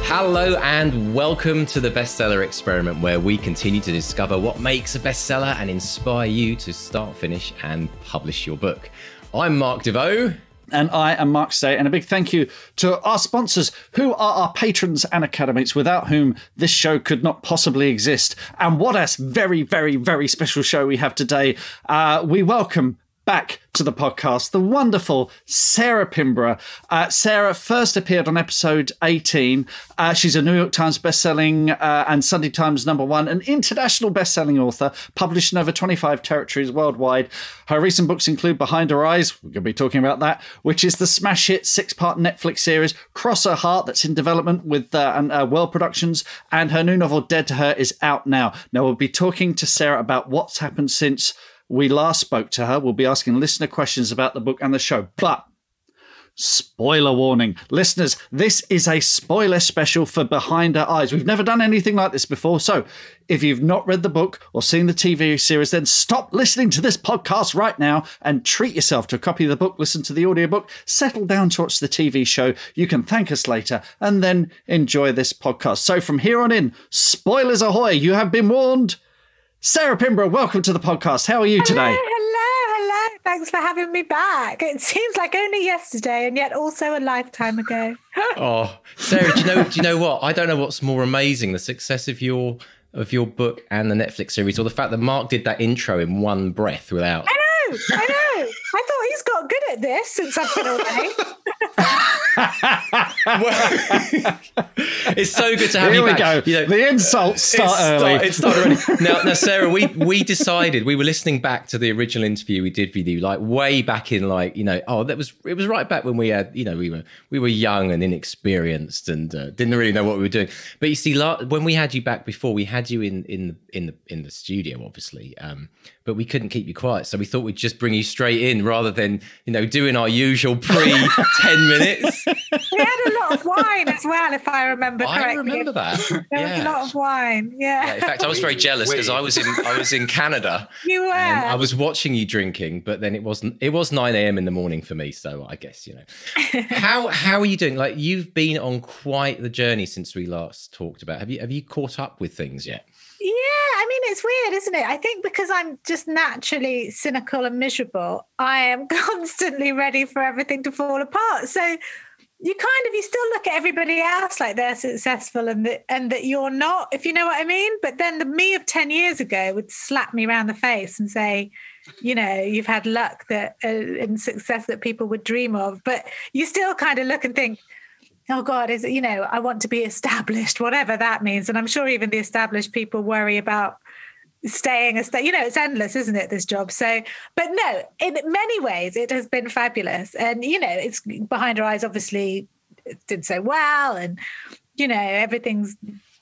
Hello and welcome to the Bestseller Experiment, where we continue to discover what makes a bestseller and inspire you to start, finish and publish your book. I'm Mark DeVoe. And I am Mark Stay, and a big thank you to our sponsors, who are our patrons and academics, without whom this show could not possibly exist. And what a very, very, very special show we have today. We welcome back to the podcast the wonderful Sarah Pinborough. Sarah first appeared on episode 18. She's a New York Times bestselling and Sunday Times #1, an international bestselling author, published in over 25 territories worldwide. Her recent books include Behind Her Eyes, we're going to be talking about that, which is the smash hit 6-part Netflix series, Cross Her Heart, that's in development with World Productions, and her new novel Dead to Her is out now. Now, we'll be talking to Sarah about what's happened since we last spoke to her. We'll be asking listener questions about the book and the show. But spoiler warning. Listeners, this is a spoiler special for Behind Her Eyes. We've never done anything like this before. So if you've not read the book or seen the TV series, then stop listening to this podcast right now and treat yourself to a copy of the book, listen to the audiobook, settle down to watch the TV show. You can thank us later and then enjoy this podcast. So from here on in, spoilers ahoy. You have been warned. Sarah Pinborough, welcome to the podcast. How are you today? Hello. Thanks for having me back. It seems like only yesterday and yet also a lifetime ago. Oh, Sarah, do you know what? I don't know what's more amazing, the success of your book and the Netflix series, or the fact that Mark did that intro in one breath without... I know. I thought he's got good at this since I've been away. It's so good to have Here you back. Here we go. The insults start early. It started already. Now, Sarah, we decided, we were listening back to the original interview we did with you, like way back in, like, you know, it was right back when we had, you know, we were young and inexperienced and didn't really know what we were doing. But you see, when we had you back before, we had you in the studio, obviously, but we couldn't keep you quiet, so we thought we'd just bring you straight in rather than, you know, doing our usual 10 minutes. We had a lot of wine as well, if I remember correctly. I remember that. There was a lot of wine. Yeah. In fact, I was very jealous because I was in Canada. You were. And I was watching you drinking, but then it was 9 a.m. in the morning for me. So I guess, you know, how are you doing? Like, you've been on quite the journey since we last talked about. Have you caught up with things yet? Yeah, I mean, it's weird, isn't it? I think because I'm just naturally cynical and miserable, I am constantly ready for everything to fall apart. So you still look at everybody else like they're successful and that you're not, if you know what I mean. But then the me of 10 years ago would slap me around the face and say, you know, you've had luck and success that people would dream of. But you still kind of look and think, oh God, is it, you know, I want to be established, whatever that means. And I'm sure even the established people worry about staying, you know, it's endless, isn't it, this job? So, but no, in many ways, it has been fabulous. And, you know, it's Behind Her Eyes, obviously did so well. And, you know, everything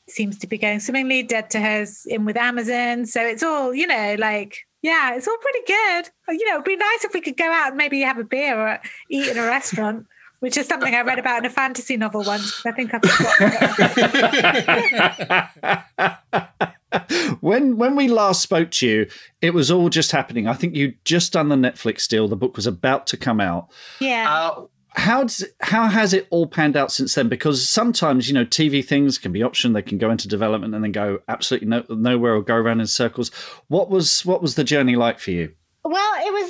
seems to be going swimmingly. Dead to Her's in with Amazon. So it's all, you know, like, yeah, it's all pretty good. You know, it'd be nice if we could go out and maybe have a beer or eat in a restaurant, which is something I read about in a fantasy novel once. I think I've When we last spoke to you, it was all just happening. I think you'd just done the Netflix deal. The book was about to come out. Yeah. How has it all panned out since then? Because sometimes, you know, TV things can be optioned. They can go into development and then go absolutely nowhere or go around in circles. What was the journey like for you? Well, there were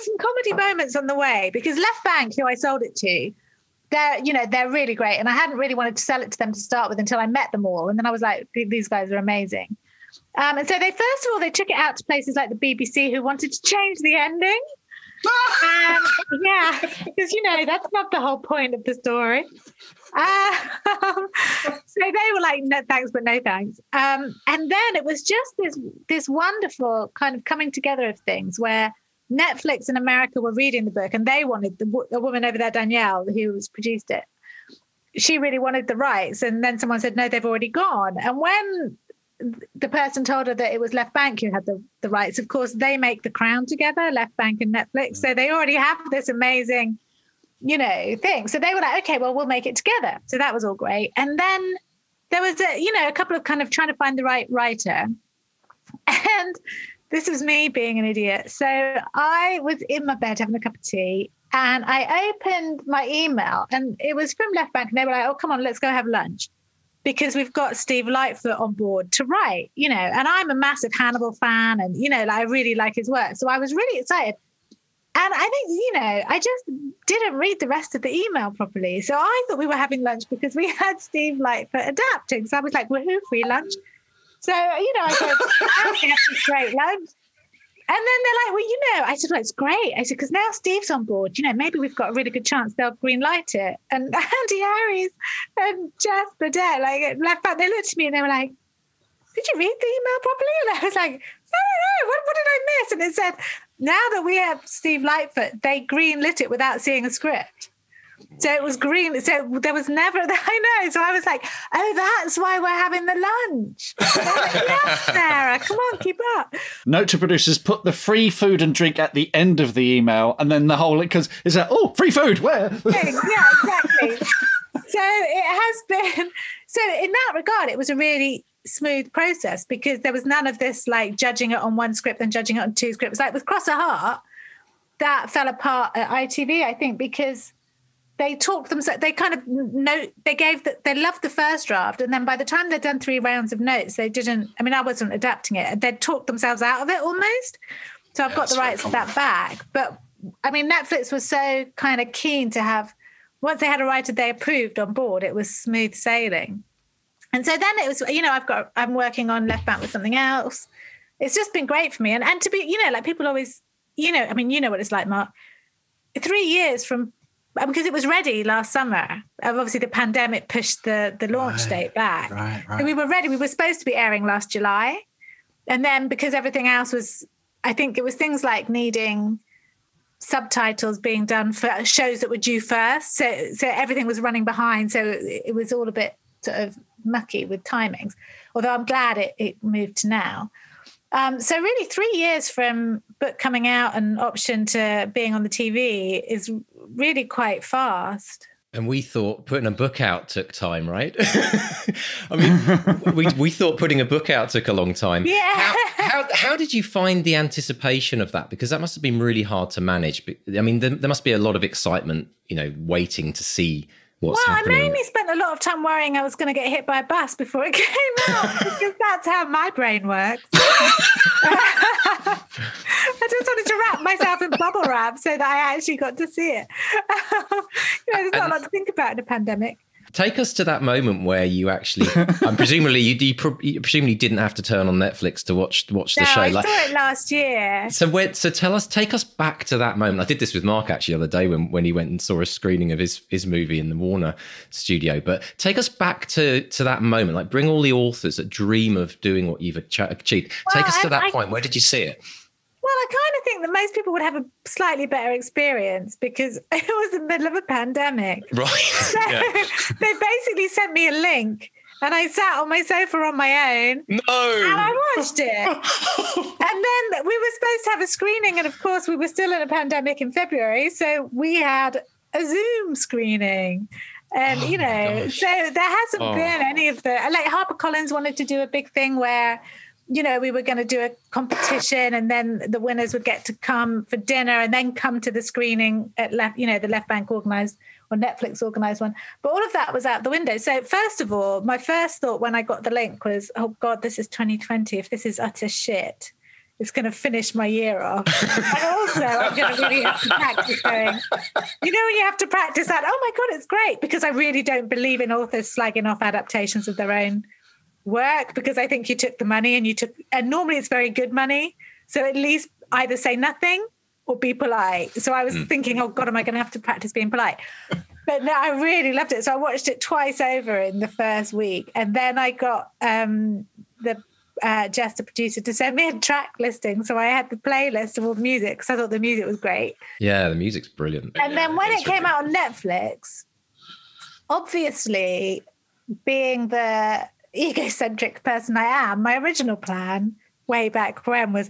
some comedy moments on the way because Left Bank, who I sold it to, they're really great. And I hadn't really wanted to sell it to them to start with until I met them all. And then I was like, these guys are amazing. And so they took it out to places like the BBC, who wanted to change the ending. Yeah, because, you know, that's not the whole point of the story. So they were like, no thanks, but no thanks. And then it was just this wonderful kind of coming together of things where Netflix in America were reading the book and they wanted the woman over there, Danielle, who was produced it. She really wanted the rights. And then someone said, no, they've already gone. And when the person told her that it was Left Bank who had the rights, of course, they make The Crown together, Left Bank and Netflix. So they already have this amazing, you know, thing. So they were like, okay, well, we'll make it together. So that was all great. And then there was a couple of kind of trying to find the right writer. And this was me being an idiot. So I was in my bed having a cup of tea And I opened my email and it was from Left Bank. And they were like, oh, come on, let's go have lunch, because we've got Steve Lightfoot on board to write, and I'm a massive Hannibal fan and, I really like his work. So I was really excited. And I think, I just didn't read the rest of the email properly. So I thought we were having lunch because we had Steve Lightfoot adapting. So I was like, woohoo, free lunch. So, I said, I'm going to have this great lunch. And then they're like, well, I said, well, it's great. I said, because now Steve's on board, maybe we've got a really good chance they'll green light it. And Andy Harries and Jeff Burdett, left back, they looked at me and they were like, did you read the email properly? And I was like, no, what did I miss? And it said, now that we have Steve Lightfoot, they green lit it without seeing a script. So it was green. So there was never, I know. So I was like, oh, that's why we're having the lunch. Like, yes, Sarah, come on, keep up. Note to producers, put the free food and drink at the end of the email, and then the whole, because it's like, oh, free food, where? Yeah, exactly. So it has been, so in that regard, it was a really smooth process because there was none of this like judging it on one script and judging it on two scripts. Like with Cross a Heart, that fell apart at ITV, I think, because they talked themselves, they kind of they loved the first draft. And then by the time they'd done 3 rounds of notes, they didn't, I wasn't adapting it. They'd talked themselves out of it almost. So I've got the rights of that back. But Netflix was so kind of keen to have, once they had a writer they approved on board, it was smooth sailing. And so then it was, I'm working on Left Bank with something else. It's just been great for me. And to be, like people always, you know what it's like, Mark. 3 years from, because it was ready last summer. Obviously, the pandemic pushed the launch date back. Right. And we were ready. We were supposed to be airing last July. And then because everything else was, I think it was things like needing subtitles being done for shows that were due first. So everything was running behind. So it was all a bit sort of mucky with timings. Although I'm glad it moved to now. So really 3 years from book coming out and option to being on the TV is really quite fast. And we thought putting a book out took time, right? we thought putting a book out took a long time. Yeah. How did you find the anticipation of that? Because that must have been really hard to manage. There must be a lot of excitement, waiting to see what's happening. I mainly spent a lot of time worrying I was going to get hit by a bus before it came out, because that's how my brain works. I just wanted to wrap myself in bubble wrap so that I actually got to see it. There's not a lot to think about in a pandemic. Take us to that moment where you actually, presumably you presumably didn't have to turn on Netflix to watch the show. I saw it last year. So take us back to that moment. I did this with Mark actually the other day when he went and saw a screening of his movie in the Warner studio. But take us back to that moment. Like bring all the authors that dream of doing what you've achieved. Take us to that point. Where did you see it? Well, I kind of think that most people would have a slightly better experience because it was in the middle of a pandemic. Right. So they basically sent me a link and I sat on my sofa on my own. No. And I watched it. And then we were supposed to have a screening. And of course, we were still in a pandemic in February. So we had a Zoom screening. And, so there hasn't been any of the, like HarperCollins wanted to do a big thing where, we were going to do a competition and then the winners would get to come for dinner and then come to the screening at the Left Bank organised or Netflix organised one. But all of that was out the window. So first of all, my first thought when I got the link was, oh God, this is 2020. If this is utter shit, it's going to finish my year off. And also I'm going to really have to practice going, when you have to practice that, oh my God, it's great. Because I really don't believe in authors slagging off adaptations of their own work, because I think you took the money and normally it's very good money. So at least either say nothing or be polite. So I was thinking, oh God, am I going to have to practice being polite? But no, I really loved it. So I watched it twice over in the first week. And then I got Jess, the producer, to send me a track listing. So I had the playlist of all the music because I thought the music was great. Yeah, the music's brilliant. And then when it came out on Netflix, obviously being the egocentric person I am, my original plan way back when was,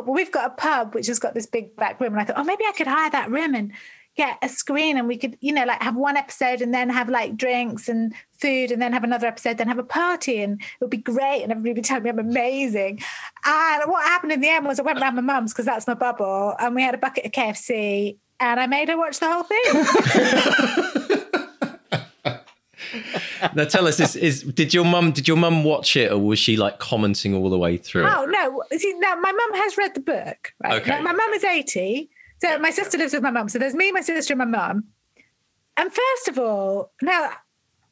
we've got a pub which has got this big back room, and I thought, maybe I could hire that room and get a screen and we could, have one episode and then have like drinks and food and then have another episode, then have a party, and it would be great and everybody would tell me I'm amazing. And what happened in the end was I went round my mum's because that's my bubble, and we had a bucket of KFC And I made her watch the whole thing. Now tell us, did your mum watch it, or was she like commenting all the way through? Oh no! See, now my mum has read the book. Right? Okay. Now, my mum is 80, so my sister lives with my mum. So there's me, my sister, and my mum. And first of all, now,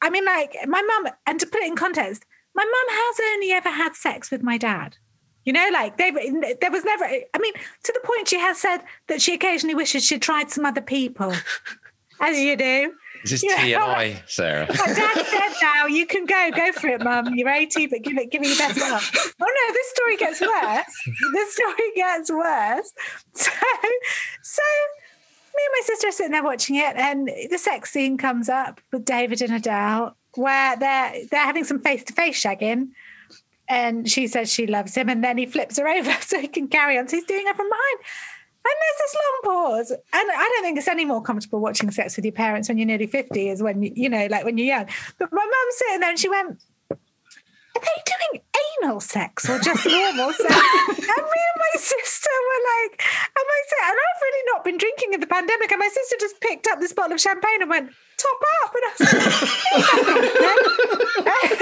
I mean, like my mum, and to put it in context, my mum has only ever had sex with my dad. You know, like there was never. I mean, to the point she has said that she occasionally wishes she'd tried some other people, as you do. Is this TMI, Sarah? My dad said, "Now you can go for it, Mum. You're 80, but give it your best shot." Oh no, this story gets worse. So me and my sister are sitting there watching it, and the sex scene comes up with David and Adele, where they're having some face-to-face shagging, and she says she loves him, and then he flips her over so he can carry on. So he's doing her from behind. And there's this long pause. And I don't think it's any more comfortable watching sex with your parents when you're nearly 50 as when, you know, like when you're young. But my mum's sitting there and she went, "Are they doing anal sex or just normal sex?" And me and my sister were like, and I've really not been drinking in the pandemic. And my sister just picked up this bottle of champagne and went, "Top up." And I was like,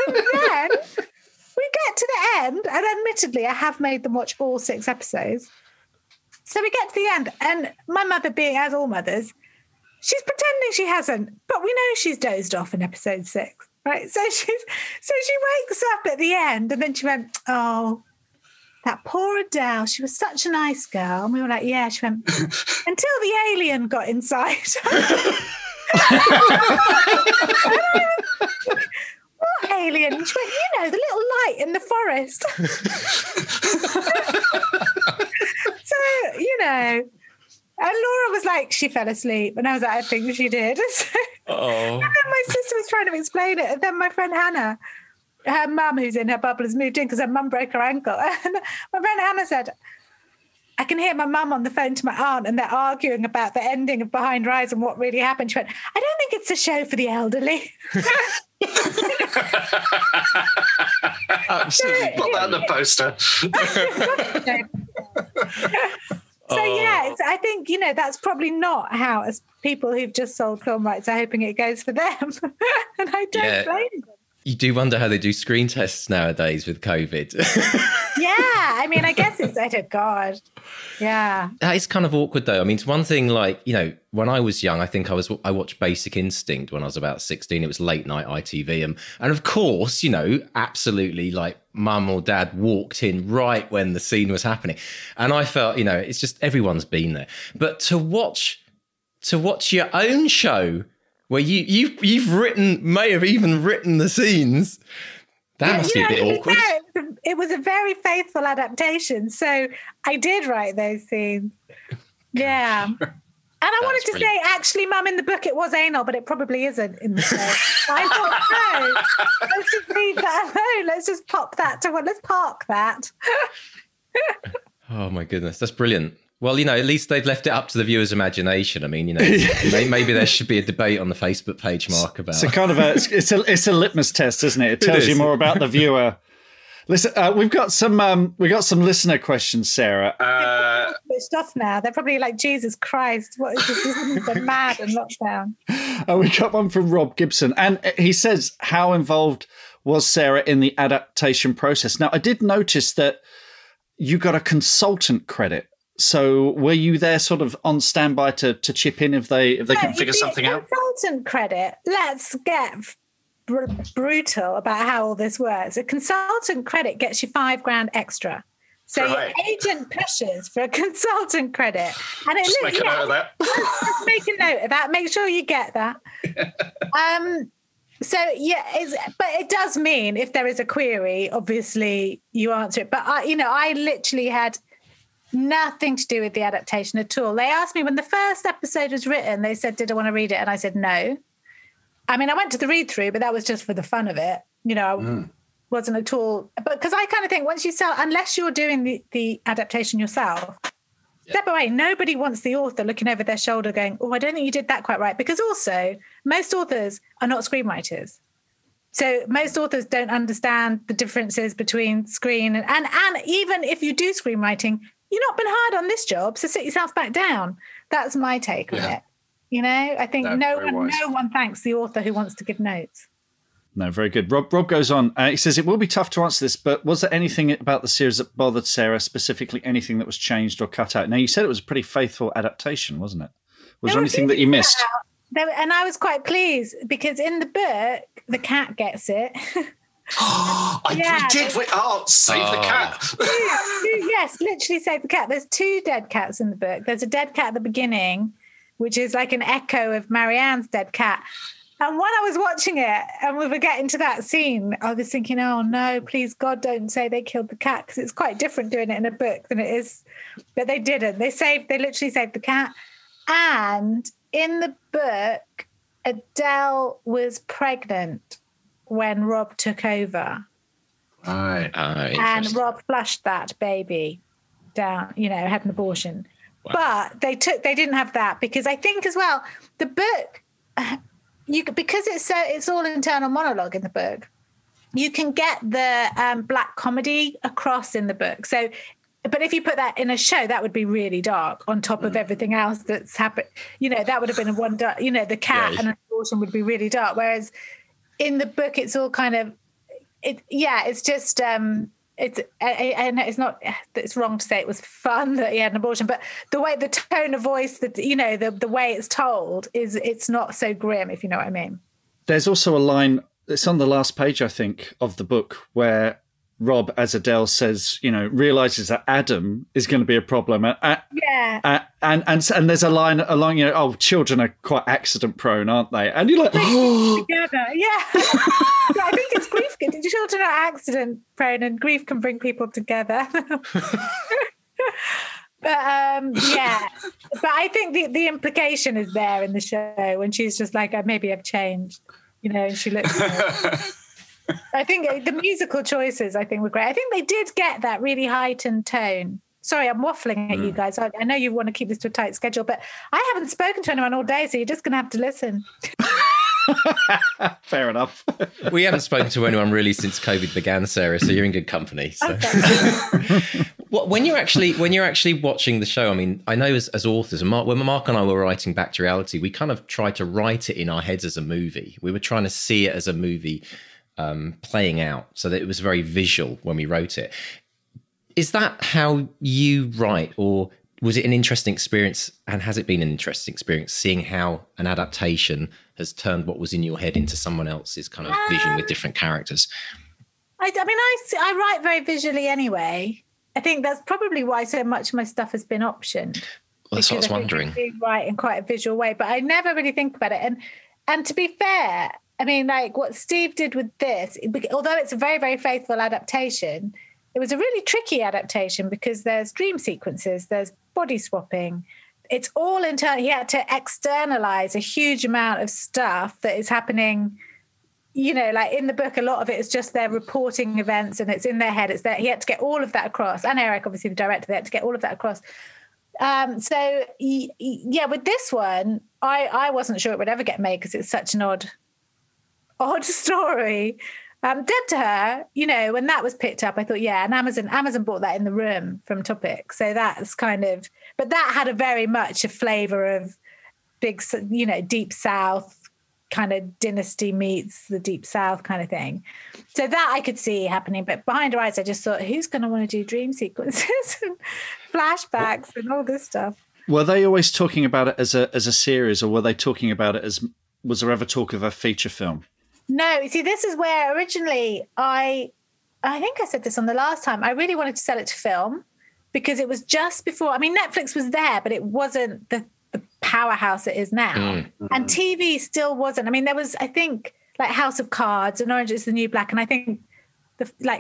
and then we get to the end. And admittedly, I have made them watch all 6 episodes. So we get to the end, and my mother, being as all mothers, she's pretending she hasn't, but we know she's dozed off in episode 6, right? So she wakes up at the end, and then she went, "Oh, that poor Adele, she was such a nice girl." And we were like, "Yeah." She went, "Until the alien got inside." "What alien?" And she went, "You know, the little light in the forest." So, you know, and Laura was like, she fell asleep. And I was like, I think she did. And then my sister was trying to explain it. And then my friend Hannah, her mum, who's in her bubble, has moved in because her mum broke her ankle. And my friend Hannah said, "I can hear my mum on the phone to my aunt, and they're arguing about the ending of Behind Her Eyes and what really happened." She went, "I don't think it's a show for the elderly." Absolutely. Put that on the poster. So yeah, I think, you know, that's probably not how, as people who've just sold film rights are hoping it goes for them. And I don't blame them. You do wonder how they do screen tests nowadays with COVID. Yeah, I mean, I guess it's, oh God. Yeah. That is kind of awkward though. I mean, it's one thing, like, you know, when I was young, I think I watched Basic Instinct when I was about 16. It was late night ITV. And of course, you know, absolutely, like, mum or dad walked in right when the scene was happening. And I felt, you know, it's just everyone's been there. But to watch your own show where may have even written the scenes, that must be a bit awkward. It was a very faithful adaptation. So I did write those scenes. Yeah. And I wanted to say, actually, Mum, in the book it was anal, but it probably isn't in the show. I thought, no, let's just leave that alone. Let's just pop that to one. Let's park that. Oh, my goodness. That's brilliant. Well, you know, at least they've left it up to the viewer's imagination. I mean, you know, maybe there should be a debate on the Facebook page, Mark, about. It's a kind of it's a litmus test, isn't it? It tells you more about the viewer. Listen, we've got some listener questions, Sarah. Switched off now. They're probably like, Jesus Christ, what is this? They're mad in lockdown. We got one from Rob Gibson, and he says, "How involved was Sarah in the adaptation process?" Now, I did notice that you got a consultant credit. So were you there sort of on standby to chip in if they can figure something out? Consultant credit. Let's get brutal about how all this works. A consultant credit gets you $5,000 extra. So your agent pushes for a consultant credit. And it just make a note of that. Just make a note of that. Make sure you get that. So yeah, but it does mean if there is a query, obviously you answer it. But I literally had nothing to do with the adaptation at all. They asked me when the first episode was written, they said, "Did I want to read it?" And I said, no. I mean, I went to the read through, but that was just for the fun of it. You know, wasn't at all. But because I kind of think once you sell, unless you're doing the adaptation yourself, step away. Nobody wants the author looking over their shoulder going, "Oh, I don't think you did that quite right." Because also, most authors are not screenwriters. So most authors don't understand the differences between screen and even if you do screenwriting, you've not been hired on this job, so sit yourself back down. That's my take on it. You know, I think no one thanks the author who wants to give notes. No, very good. Rob goes on. He says, it will be tough to answer this, but was there anything about the series that bothered Sarah, specifically anything that was changed or cut out? Now, you said it was a pretty faithful adaptation, wasn't it? Was there anything that you missed? And I was quite pleased because in the book, the cat gets it. I did. Save the cat. Yes, literally save the cat. There's 2 dead cats in the book. There's a dead cat at the beginning, which is like an echo of Marianne's dead cat. And when I was watching it and we were getting to that scene, I was thinking, oh no, please God, don't say they killed the cat, because it's quite different doing it in a book than it is. But they didn't. They literally saved the cat. And in the book, Adele was pregnant when Rob took over. Right. And Rob flushed that baby down, had an abortion. Wow. But they didn't have that, because I think as well, the book, because it's all internal monologue in the book, you can get the black comedy across in the book. So, but if you put that in a show, that would be really dark on top of everything else that's happened. That would have been the cat and an abortion would be really dark. Whereas in the book, it's all kind of, it's just, it's wrong to say it was fun that he had an abortion, but the tone of voice, the way it's told it's not so grim, if you know what I mean. There's also a line, it's on the last page, I think, of the book, where Rob, as Adele says, realizes that Adam is going to be a problem. And there's a line along, children are quite accident prone, aren't they? And you're like, together, yeah. I think it's grief. Children are accident prone, and grief can bring people together. But I think the implication is there in the show when she's just like, maybe I've changed, and she looks. I think the musical choices, were great. I think they did get that really heightened tone. Sorry, I'm waffling at you guys. I know you want to keep this to a tight schedule, but I haven't spoken to anyone all day, so you're just going to have to listen. Fair enough. We haven't spoken to anyone really since COVID began, Sarah, so you're in good company. So. Okay. When you're actually watching the show, I mean, I know as authors, and when Mark and I were writing Back to Reality, we kind of tried to write it in our heads as a movie. We were trying to see it as a movie playing out, so that it was very visual when we wrote it. Is that how you write, or was it an interesting experience, and has it been an interesting experience seeing how an adaptation has turned what was in your head into someone else's kind of vision with different characters? I write very visually anyway. I think that's probably why so much of my stuff has been optioned. Well, that's what I was wondering. I do write in quite a visual way, but I never really think about it. And to be fair, I mean, like what Steve did with this, although it's a very, very faithful adaptation, it was a really tricky adaptation because there's dream sequences, there's body swapping. It's all internal. He had to externalize a huge amount of stuff that is happening. Like in the book, a lot of it is just their reporting events and it's in their head. It's there. He had to get all of that across. And Eric, obviously the director, they had to get all of that across. With this one, I wasn't sure it would ever get made because it's such an odd story. Dead to Her, when that was picked up, I thought, and Amazon bought that in the room from Topic. So that's but that had a very much a flavour of big, Deep South kind of Dynasty meets the Deep South kind of thing. So that I could see happening. But Behind Her Eyes, I just thought, who's going to want to do dream sequences and flashbacks and all this stuff? Were they always talking about it as a series, or were they talking about it as, was there ever talk of a feature film? No, you see, this is where originally I think I said this on the last time, I really wanted to sell it to film because it was just before, Netflix was there, but it wasn't the powerhouse it is now. Mm-hmm. And TV still wasn't. There was, I think, like House of Cards and Orange is the New Black, and I think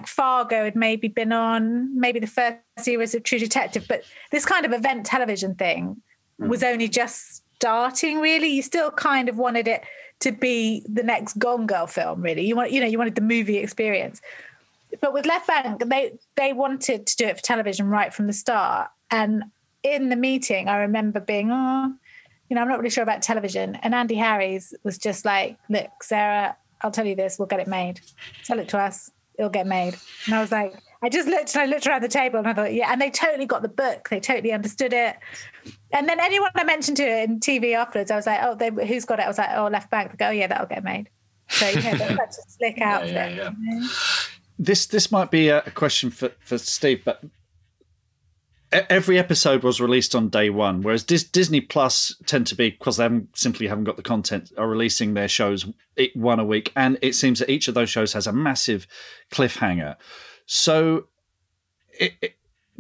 Fargo had maybe been on, maybe the first series of True Detective, but this kind of event television thing was only just starting, really. You still kind of wanted it to be the next Gone Girl film, really. You wanted the movie experience. But with Left Bank, they wanted to do it for television right from the start. And in the meeting, I remember being, I'm not really sure about television. And Andy Harries was just like, look, Sarah, I'll tell you this, we'll get it made. Sell it to us, it'll get made. And I was like, I looked around the table and I thought, and they totally got the book. They totally understood it. And then anyone I mentioned to in TV afterwards, I was like, oh, who's got it? I was like, oh, left bank. They go, oh, yeah, that'll get made. So, that's such a slick outfit. Yeah. You know? This might be a question for Steve, but every episode was released on day one, whereas Disney Plus tend to be, because they simply haven't got the content, are releasing their shows one a week. And it seems that each of those shows has a massive cliffhanger. So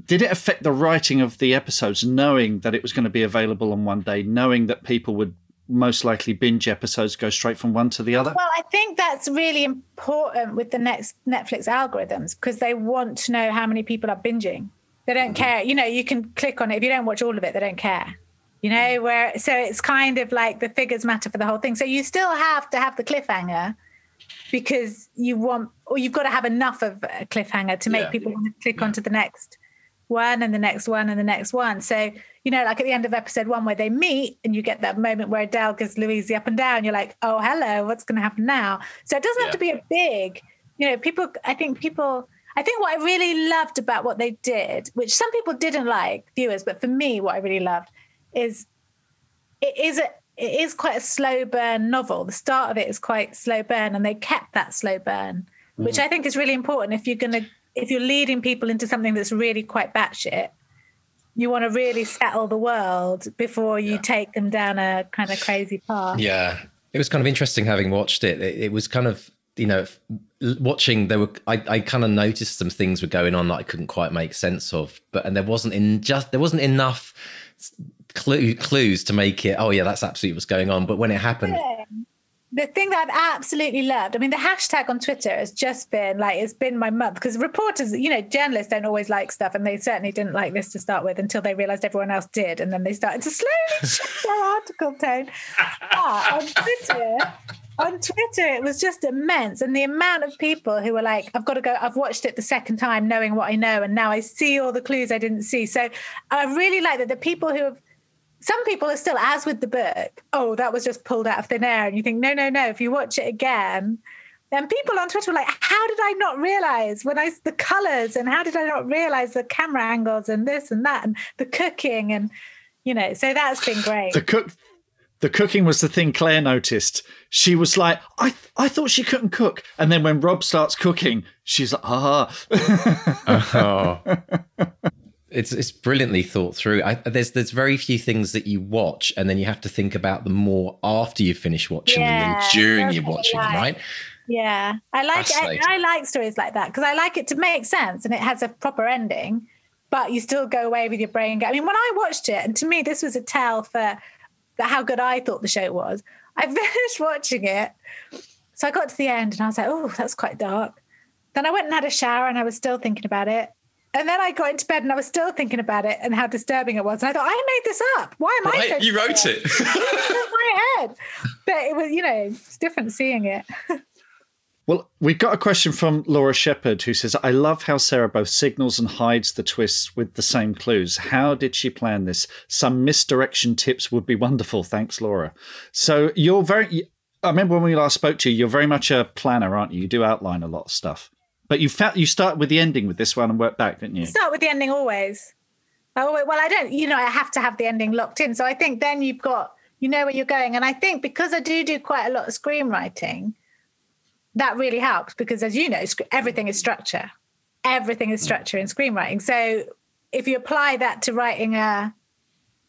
did it affect the writing of the episodes, knowing that it was going to be available on one day, knowing that people would most likely binge episodes, go straight from one to the other? Well, I think that's really important with the next Netflix algorithms, because they want to know how many people are binging. They don't care. You can click on it. If you don't watch all of it, they don't care. So it's kind of like the figures matter for the whole thing. So you still have to have the cliffhanger, because you've got to have enough of a cliffhanger to make people want to click onto the next one and the next one and the next one. So, like at the end of episode 1 where they meet and you get that moment where Adele gives Louise the up and down, you're like, oh, hello, what's going to happen now? So it doesn't have to be a big, I think what I really loved about what they did, which some people didn't like, viewers, but for me, what I really loved is it is quite a slow burn novel. The start of it is quite slow burn, and they kept that slow burn, which I think is really important. If you're leading people into something that's really quite batshit, you want to really settle the world before you take them down a kind of crazy path. Yeah. It was kind of interesting having watched it. It was kind of, watching, I kind of noticed some things were going on that I couldn't quite make sense of, and there wasn't enough clues to make it, oh yeah, that's absolutely what's going on. But when it happened, the thing that I've absolutely loved, I mean, the hashtag on Twitter has just been it's been my month, because reporters, journalists don't always like stuff, and they certainly didn't like this to start with until they realized everyone else did, and then they started to slowly shift their article tone. But on Twitter, it was just immense. And the amount of people who were like, I've watched it the second time knowing what I know, and now I see all the clues I didn't see. So I really like that the people who have, some people are still, as with the book, oh, that was just pulled out of thin air. And you think, no, if you watch it again, then people on Twitter were like, how did I not realize the colors, and how did I not realize the camera angles and this and that and the cooking, and, so that's been great. The cooking was the thing Claire noticed. She was like, I thought she couldn't cook. And then when Rob starts cooking, she's like, It's brilliantly thought through. There's very few things that you watch and then you have to think about them more after you finish watching them than during you're watching them, right? Yeah, I like stories like that, because I like it to make sense and it has a proper ending, but you still go away with your brain. I mean, when I watched it, and to me this was a tell for how good I thought the show was, I finished watching it, so I got to the end and I was like, oh, that's quite dark. Then I went and had a shower and I was still thinking about it. And then I got into bed and I was still thinking about it and how disturbing it was. And I thought, I made this up. Why am I so You wrote it. It's in my head. But it was, it's different seeing it. Well, we've got a question from Laura Shepherd, who says, I love how Sarah both signals and hides the twists with the same clues. How did she plan this? Some misdirection tips would be wonderful. Thanks, Laura. So I remember when we last spoke to you, you're very much a planner, aren't you? You do outline a lot of stuff. But you start with the ending with this one and work back, didn't you? Start with the ending always. Well, I don't, I have to have the ending locked in. So I think then you've got, where you're going. And I think because I do quite a lot of screenwriting, that really helps, because as you know, everything is structure. Everything is structure in screenwriting. So if you apply that to writing a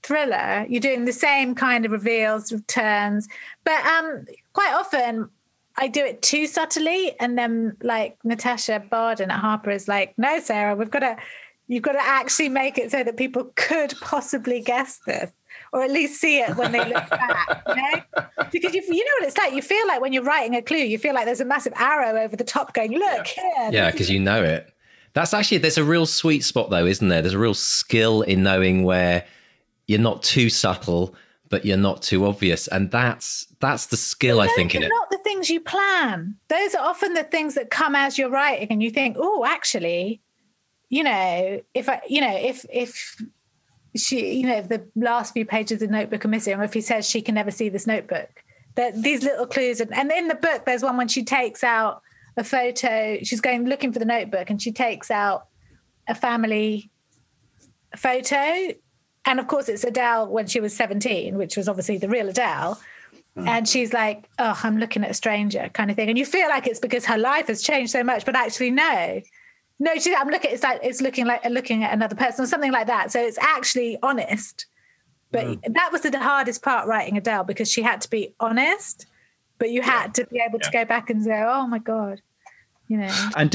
thriller, you're doing the same kind of reveals, turns. But quite often I do it too subtly, and then like Natasha Barden at Harper is like, no, Sarah, you've got to actually make it so that people could possibly guess this, or at least see it when they look back, Because you know what it's like. You feel like when you're writing a clue, you feel like there's a massive arrow over the top going, look here. Yeah, because you know it. There's a real sweet spot though, isn't there? There's a real skill in knowing where you're not too subtle, but you're not too obvious. And that's the skill, I think, in it. Not the things you plan. Those are often the things that come as you're writing, and you think, oh, actually, if she, if the last few pages of the notebook are missing, or if he says she can never see this notebook, that these little clues. And in the book, there's one when she takes out a photo. She's going looking for the notebook, and she takes out a family photo. And of course, it's Adele when she was 17, which was obviously the real Adele. And she's like, oh, I'm looking at a stranger kind of thing. And you feel like it's because her life has changed so much, but actually, no, it's looking at another person or something like that. So it's actually honest. But that was the hardest part writing Adele, because she had to be honest, but you had to be able to go back and say, oh my God, you know. And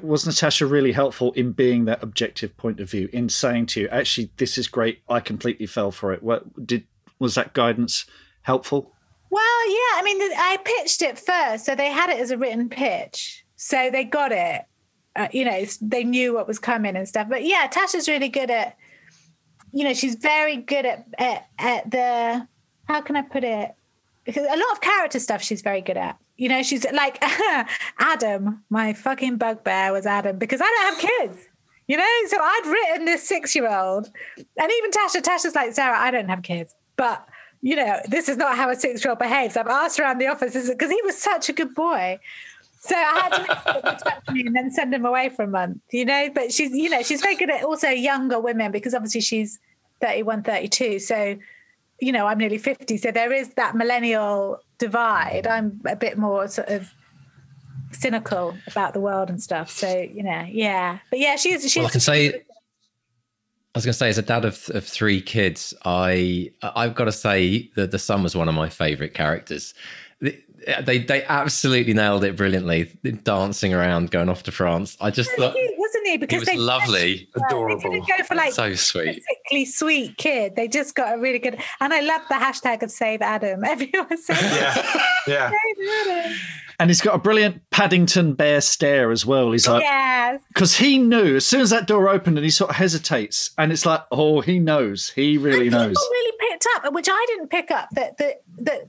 was Natasha really helpful in being that objective point of view, in saying to you, actually, this is great, I completely fell for it? Was that guidance helpful? Well, yeah, I mean, I pitched it first, so they had it as a written pitch, so they got it. You know, they knew what was coming and stuff. But yeah, Tasha's really good at, you know, she's very good at the, how can I put it? Because a lot of character stuff she's very good at. You know, she's like, Adam, my fucking bugbear was Adam, because I don't have kids, you know? So I'd written this 6-year-old, and even Tasha's like, Sarah, I don't have kids, but, you know, this is not how a 6-year-old behaves. I've asked around the office, because he was such a good boy. So I had to make it and then send him away for a month, you know? But she's, you know, she's very good at also younger women, because obviously she's 31, 32. So, you know, I'm nearly 50. So there is that millennial divide. I'm a bit more sort of cynical about the world and stuff. So, you know, yeah. But yeah, she's well, I was going to say, as a dad of 3 kids, I've got to say that the son was one of my favourite characters. They absolutely nailed it brilliantly, dancing around, going off to France. I just thought, wasn't he? Because he was lovely, adorable. They didn't go for like so sweet, particularly sweet kid. They just got a really good. And I love the hashtag of Save Adam. Everyone says, yeah. Save Adam. And he's got a brilliant Paddington Bear stare as well. He's like, yes, because he knew as soon as that door opened, and he sort of hesitates, and it's like, oh, he knows. He really knows. People really picked up, which I didn't pick up, that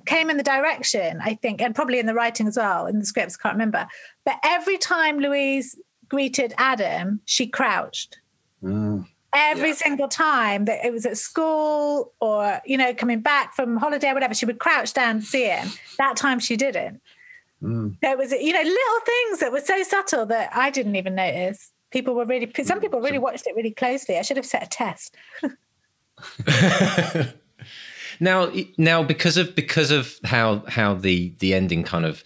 came in the direction, I think, and probably in the writing as well, in the scripts, can't remember. But every time Louise greeted Adam, she crouched. Every single time that it was at school or, you know, coming back from holiday or whatever, she would crouch down to see him. That time she didn't. There was, you know, little things that were so subtle that I didn't even notice. Some people really watched it really closely. I should have set a test. Now, because of how the ending kind of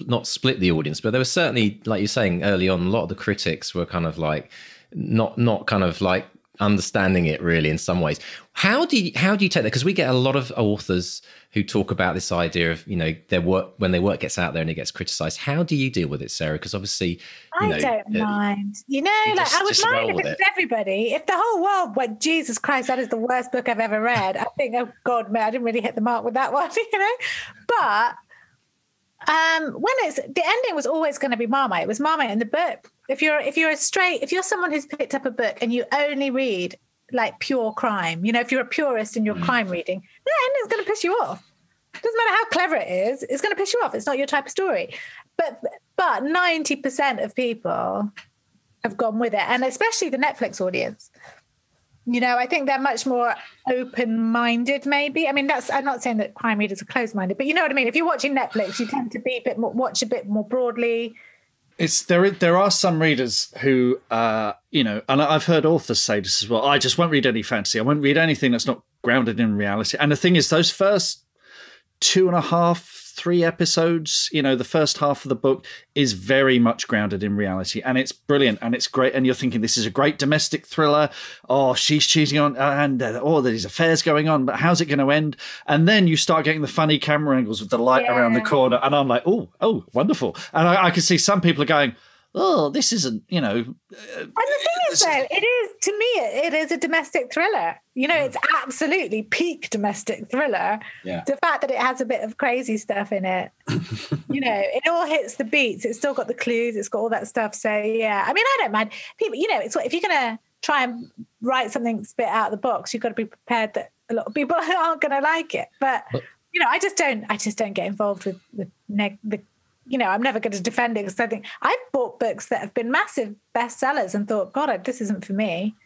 not split the audience, but there was certainly, like you're saying early on, a lot of the critics were kind of like not kind of like understanding it really in some ways. How do you take that? Because we get a lot of authors who talk about this idea of, you know, their work, when their work gets out there and it gets criticized. How do you deal with it, Sarah? Because obviously, I don't mind. You know, like I would mind if it was everybody. If the whole world went, Jesus Christ, that is the worst book I've ever read, I think, oh God, man, I didn't really hit the mark with that one, you know. But when the ending was always going to be Marmite. It was Marmite in the book. If you're someone who's picked up a book and you only read like pure crime, you know, if you're a purist in your crime reading, the ending's going to piss you off. It doesn't matter how clever it is, it's going to piss you off. It's not your type of story. But 90% of people have gone with it, and especially the Netflix audience. You know, I think they're much more open-minded, maybe. I mean, I'm not saying that crime readers are closed-minded, but you know what I mean? If you're watching Netflix, you tend to be watch a bit more broadly. There are some readers who, you know, and I've heard authors say this as well, I just won't read any fantasy. I won't read anything that's not grounded in reality. And the thing is, those first 2.5, 3 episodes, you know, the first half of the book is very much grounded in reality, and it's brilliant and it's great. And you're thinking, this is a great domestic thriller. Oh, she's cheating on, and there's affairs going on, but how's it going to end? And then you start getting the funny camera angles with the light around the corner, and I'm like, oh, wonderful. And I can see some people are going, oh, this isn't, you know. And the thing is, though, to me, it is a domestic thriller. You know, it's absolutely peak domestic thriller. Yeah. The fact that it has a bit of crazy stuff in it, you know, it all hits the beats. It's still got the clues. It's got all that stuff. So, yeah, I mean, I don't mind. People, you know, it's if you're going to try and write something spit out of the box, you've got to be prepared that a lot of people aren't going to like it. But, you know, I just don't get involved with the you know, I'm never going to defend it, because I think I've bought books that have been massive bestsellers and thought, God, this isn't for me.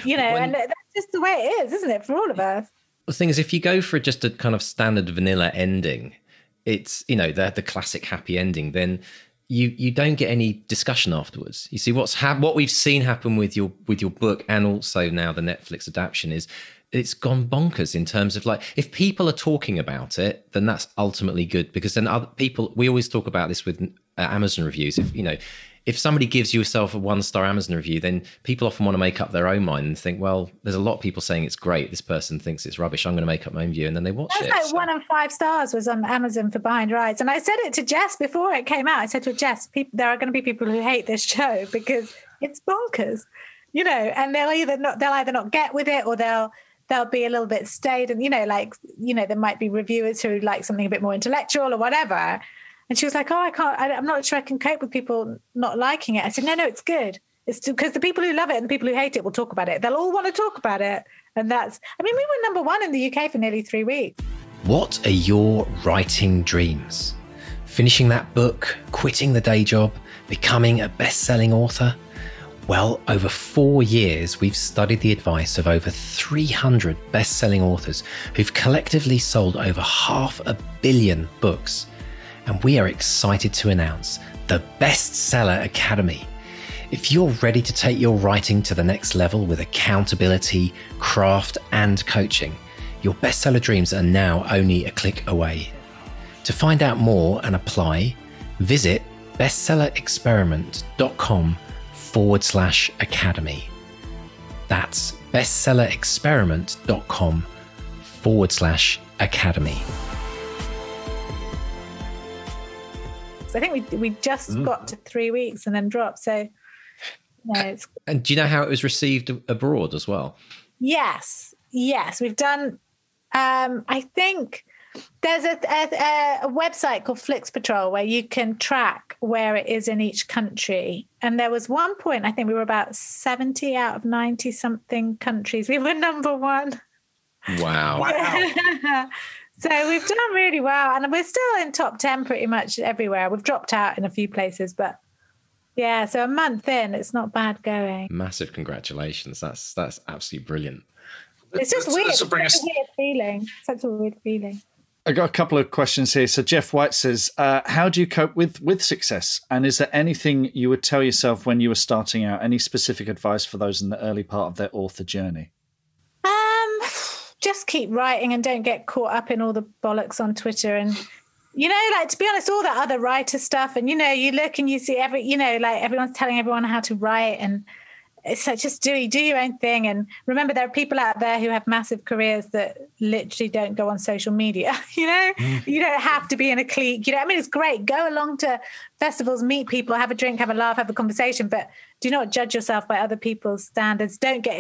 You know, and that's just the way it is, isn't it, for all of us? The thing is, if you go for just a kind of standard vanilla ending, it's, you know, the classic happy ending, then you don't get any discussion afterwards. You see what we've seen happen with your book, and also now the Netflix adaptation, is it's gone bonkers in terms of, like, if people are talking about it, then that's ultimately good, because then other people, we always talk about this with Amazon reviews. If somebody gives yourself a 1-star Amazon review, then people often want to make up their own mind and think, well, there's a lot of people saying it's great. This person thinks it's rubbish. I'm going to make up my own view. And then they watch it. That's like 1 and 5 stars was on Amazon for Behind Rides. And I said it to Jess before it came out. I said to Jess, there are going to be people who hate this show because it's bonkers, and they'll either not get with it, or they'll be a little bit staid. And, there might be reviewers who like something a bit more intellectual or whatever. And she was like, I'm not sure I can cope with people not liking it. I said, no, it's good. It's because the people who love it and the people who hate it will talk about it. They'll all want to talk about it. And we were number 1 in the UK for nearly 3 weeks. What are your writing dreams? Finishing that book, quitting the day job, becoming a best-selling author? Well, over 4 years, we've studied the advice of over 300 best-selling authors who've collectively sold over 500 million books. And we are excited to announce the Bestseller Academy. If you're ready to take your writing to the next level with accountability, craft, and coaching, your bestseller dreams are now only a click away. To find out more and apply, visit bestsellerexperiment.com/academy. That's bestsellerexperiment.com/academy. I think we just got to 3 weeks and then dropped. So, And do you know how it was received abroad as well? Yes, we've done. I think there's a website called Flix Patrol where you can track where it is in each country. And there was one point, I think we were about 70 out of 90 something countries. We were number 1. Wow. So we've done really well, and we're still in top 10 pretty much everywhere. We've dropped out in a few places, but yeah, so a month in, it's not bad going. Massive congratulations. That's absolutely brilliant. It's just weird. It's such a weird feeling. Such a weird feeling. I got a couple of questions here. So Jeff White says, how do you cope with success? And is there anything you would tell yourself when you were starting out? Any specific advice for those in the early part of their author journey? Just keep writing and don't get caught up in all the bollocks on Twitter. And, to be honest, all that other writer stuff. And, you look and you see everyone's telling everyone how to write. And it's like, just do your own thing. And remember, there are people out there who have massive careers that literally don't go on social media. You don't have to be in a clique. It's great. Go along to festivals, meet people, have a drink, have a laugh, have a conversation, but do not judge yourself by other people's standards. Don't get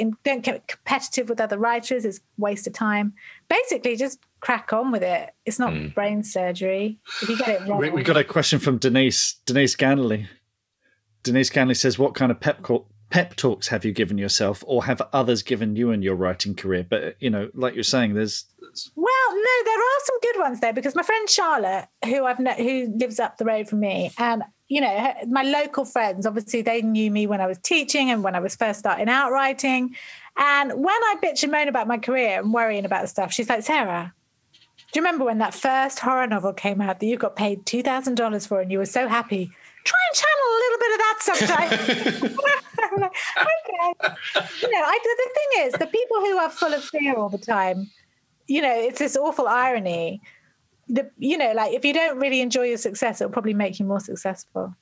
competitive with other writers. It's a waste of time. Basically, just crack on with it. It's not brain surgery. If you get it wrong. We got a question from Denise Ganley. Denise Ganley says, what kind of pep talks have you given yourself, or have others given you in your writing career? But, like you're saying, there's... Well, no, there are some good ones there, because my friend Charlotte, who lives up the road from me, and, my local friends, obviously they knew me when I was teaching and when I was first starting out writing. And when I bitch and moan about my career and worrying about stuff, she's like, Sarah, do you remember when that first horror novel came out that you got paid $2,000 for and you were so happy? Try and channel a little bit of that sometimes. I'm like, okay. The thing is, the people who are full of fear all the time, it's this awful irony. If you don't really enjoy your success, it'll probably make you more successful.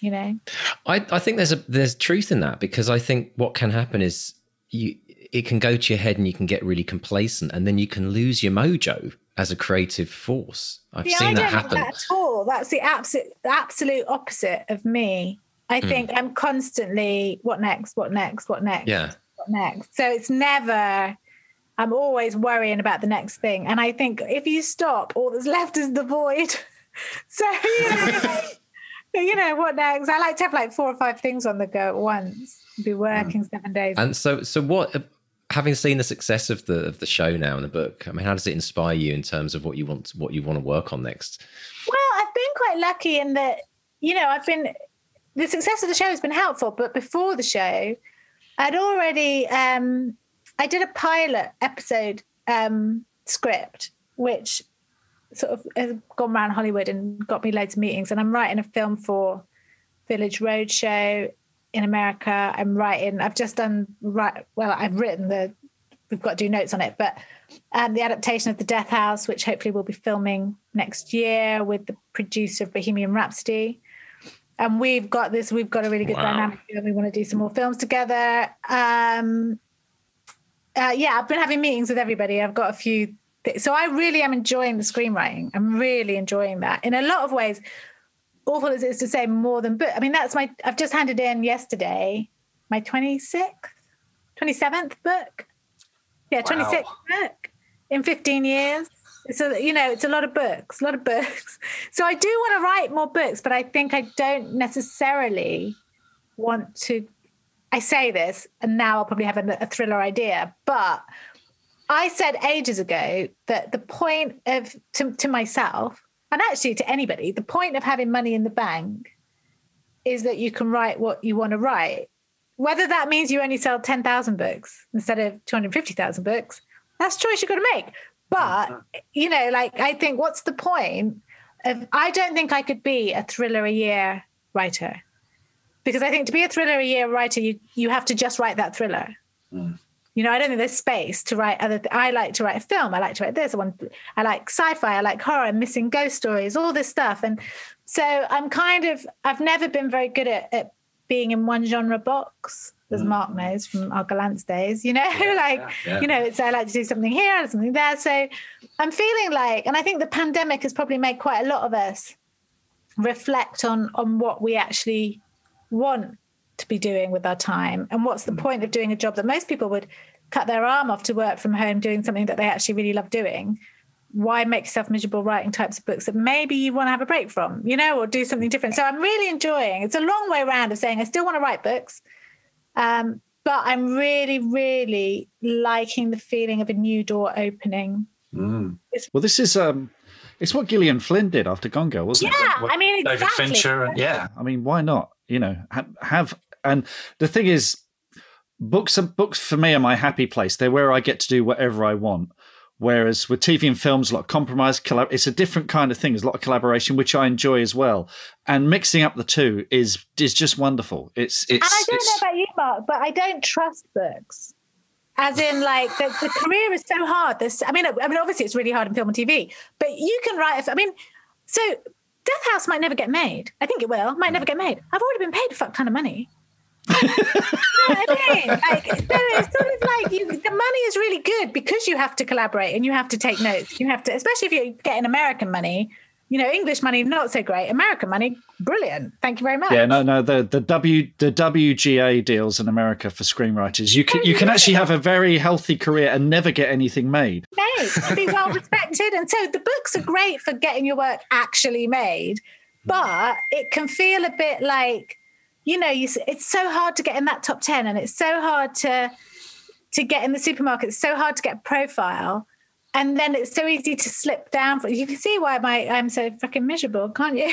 I think there's truth in that, because I think what can happen is it can go to your head and you can get really complacent, and then you can lose your mojo as a creative force. I've seen that happen. That at all. That's the absolute opposite of me. I think I'm constantly, what next? What next? What next? Yeah. What next? So it's never, I'm always worrying about the next thing. And I think if you stop, all that's left is the void. So, what next? I like to have like 4 or 5 things on the go at once. Be working 7 days. And so what, having seen the success of the show now and the book, how does it inspire you in terms of what you want to work on next? Well, I've been quite lucky in that, the success of the show has been helpful, but before the show, I'd already, I did a pilot episode script, which sort of has gone around Hollywood and got me loads of meetings. And I'm writing a film for Village Roadshow in America. I've written we've got to do notes on it, but the adaptation of The Death House, which hopefully we'll be filming next year with the producer of Bohemian Rhapsody. And we've got a really good dynamic, and we want to do some more films together. I've been having meetings with everybody. I've got a few. So I really am enjoying the screenwriting. I'm really enjoying that. In a lot of ways, awful as it is to say, more than book. I mean, I've just handed in yesterday my 27th book. Yeah, 26th book in 15 years. So, it's a lot of books. So I do want to write more books, but I think I don't necessarily want to. I say this, and now I'll probably have a thriller idea, but I said ages ago that the point to myself, and actually to anybody, the point of having money in the bank is that you can write what you want to write. Whether that means you only sell 10,000 books instead of 250,000 books, that's a choice you've got to make. But, I think what's the point I don't think I could be a thriller a year writer, because I think to be a thriller a year writer, you have to just write that thriller. I don't think there's space to write other I like to write a film. I like to write this. I like sci-fi. I like horror, missing ghost stories, all this stuff. And so I've never been very good at being in one genre box, as Mark knows from our Gallant days, it's, I like to do something here and something there. So I'm feeling like, and I think the pandemic has probably made quite a lot of us reflect on what we actually want to be doing with our time, and what's the point of doing a job that most people would cut their arm off to work from home doing something that they actually really love doing. Why make yourself miserable writing types of books that maybe you want to have a break from, or do something different? So I'm really enjoying, it's a long way around of saying I still want to write books, but I'm really, really liking the feeling of a new door opening. Well, this is it's what Gillian Flynn did after Gone Girl, wasn't it? Yeah, I mean, exactly. David Fincher, I mean, why not? Have and the thing is, books for me are my happy place. They're where I get to do whatever I want. Whereas with TV and films, a lot of compromise, it's a different kind of thing. There's a lot of collaboration, which I enjoy as well. And mixing up the two is just wonderful. And I don't know about you, Mark, but I don't trust books. As in, like, the career is so hard. I mean, obviously it's really hard in film and TV, but you can write. So Death House might never get made. I think it will. Might never get made. I've already been paid a fuck ton of money. You know what I mean? It's sort of like the money is really good because you have to collaborate and you have to take notes. You have to, especially if you're getting American money. English money, not so great. American money, brilliant. Thank you very much. Yeah, no. The WGA deals in America for screenwriters. You can actually have a very healthy career and never get anything made. Be well respected, and so the books are great for getting your work actually made, but it can feel a bit like. It's so hard to get in that top 10, and it's so hard to get in the supermarket. It's so hard to get a profile, and then it's so easy to slip down. You can see why I'm so fucking miserable, can't you?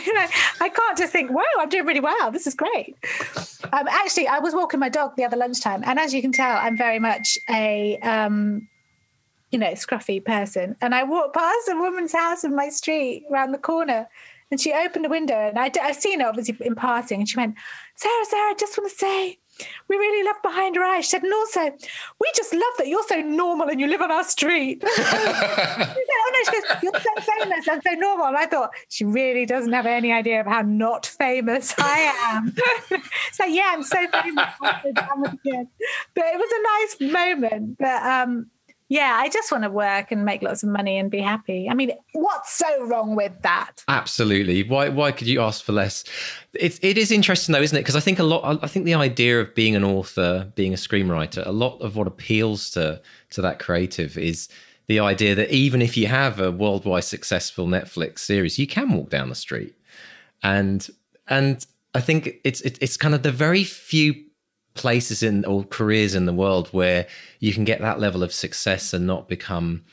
I can't just think, "Whoa, I'm doing really well. This is great." Actually, I was walking my dog the other lunchtime, and as you can tell, I'm very much a scruffy person. And I walked past a woman's house in my street around the corner. And she opened the window, and I've seen her obviously in passing, and she went, Sarah, I just want to say, we really love Behind Her Eyes. She said, and also, we just love that you're so normal and you live on our street. She goes, you're so famous and so normal. And I thought, she really doesn't have any idea of how not famous I am. So, yeah, I'm so famous. But it was a nice moment. But, yeah, I just want to work and make lots of money and be happy. I mean, what's so wrong with that? Absolutely. Why could you ask for less? It is interesting though, isn't it? Because I think the idea of being an author, being a screenwriter, a lot of what appeals to that creative is the idea that even if you have a worldwide successful Netflix series, you can walk down the street. And I think it's kind of the very few places or careers in the world where you can get that level of success and not become,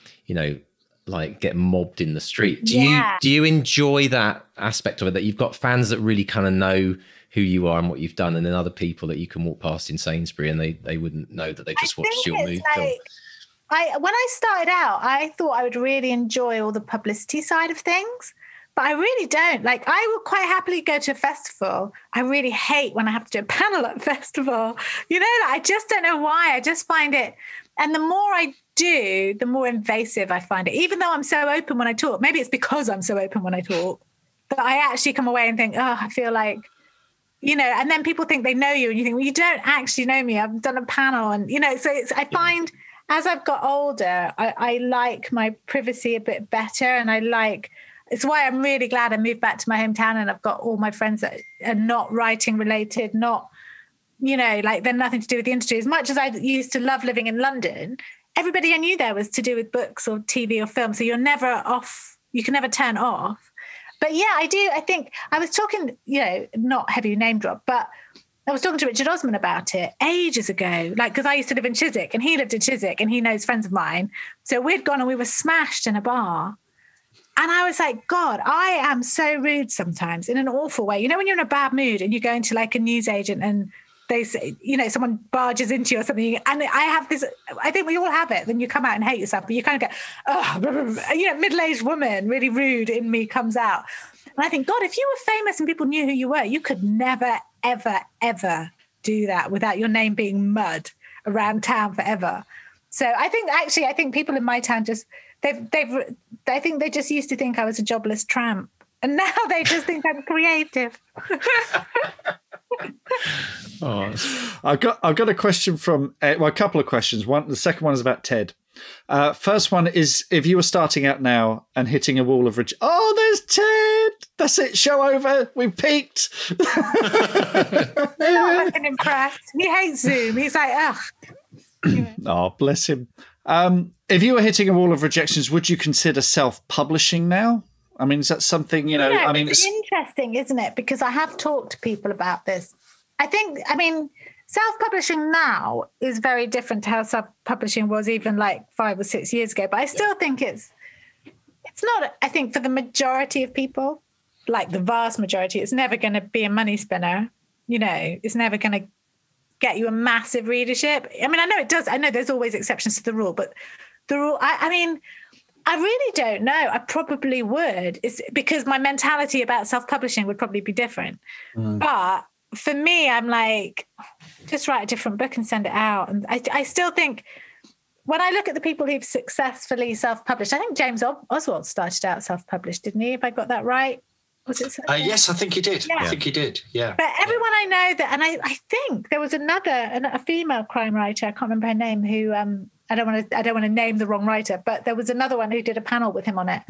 like get mobbed in the street. Do you enjoy that aspect of it, that you've got fans that really kind of know who you are and what you've done, and then other people that you can walk past in Sainsbury and they wouldn't know that they just watched your movie film? when I started out, I thought I would really enjoy all the publicity side of things, but I really don't. Like, I would quite happily go to a festival. I really hate when I have to do a panel at a festival. You know, I just don't know why. I just find it, and the more I do, the more invasive I find it. Even though I'm so open when I talk, maybe it's because I'm so open when I talk, that I actually come away and think, oh, I feel like, you know, and then people think they know you and you think, well, you don't actually know me. I've done a panel and, you know, so I find as I've got older, I like my privacy a bit better, and it's why I'm really glad I moved back to my hometown and I've got all my friends that are not writing related, not, you know, like they're nothing to do with the industry. As much as I used to love living in London, everybody I knew there was to do with books or TV or film. So you're never off, you can never turn off. But yeah, I do. I think I was talking, you know, not heavy name drop, but I was talking to Richard Osman about it ages ago, like, because I used to live in Chiswick and he lived in Chiswick and he knows friends of mine. So we'd gone and we were smashed in a bar. And I was like, God, I am so rude sometimes in an awful way. You know, when you're in a bad mood and you go into like a newsagent and they say, you know, someone barges into you or something. And I have this, I think we all have it. Then you come out and hate yourself, but you kind of go, oh, you know, middle-aged woman, really rude in me comes out. And I think, God, if you were famous and people knew who you were, you could never, ever, ever do that without your name being mud around town forever. So I think people in my town just, I think they just used to think I was a jobless tramp. And now they just think I'm creative. I've got a question from, a couple of questions. The second one is about TED. First one is, if you were starting out now and hitting a wall of oh, there's Ted. That's it. Show over. We've peaked. Not looking impressed. He hates Zoom. He's like, ugh. Oh, bless him. If you were hitting a wall of rejections, would you consider self-publishing now? I mean, is that something, you know, yeah, I mean, it's interesting, isn't it? Because I have talked to people about this. I mean, self-publishing now is very different to how self-publishing was even like 5 or 6 years ago. But I still think it's not, I think for the majority of people, like the vast majority, it's never going to be a money spinner. You know, it's never going to get you a massive readership. I mean, I know it does. I know there's always exceptions to the rule, but the rule, I mean, I really don't know. I probably would. It's because my mentality about self-publishing would probably be different. But for me, I'm like, just write a different book and send it out. And I still think when I look at the people who've successfully self-published, I think James Oswald started out self-published, didn't he? If I got that right. Was it yes, I think he did. Yeah. I think he did. Yeah. But everyone I know that, and I think there was a female crime writer, I can't remember her name, who I don't want to name the wrong writer, but there was another one who did a panel with him on it.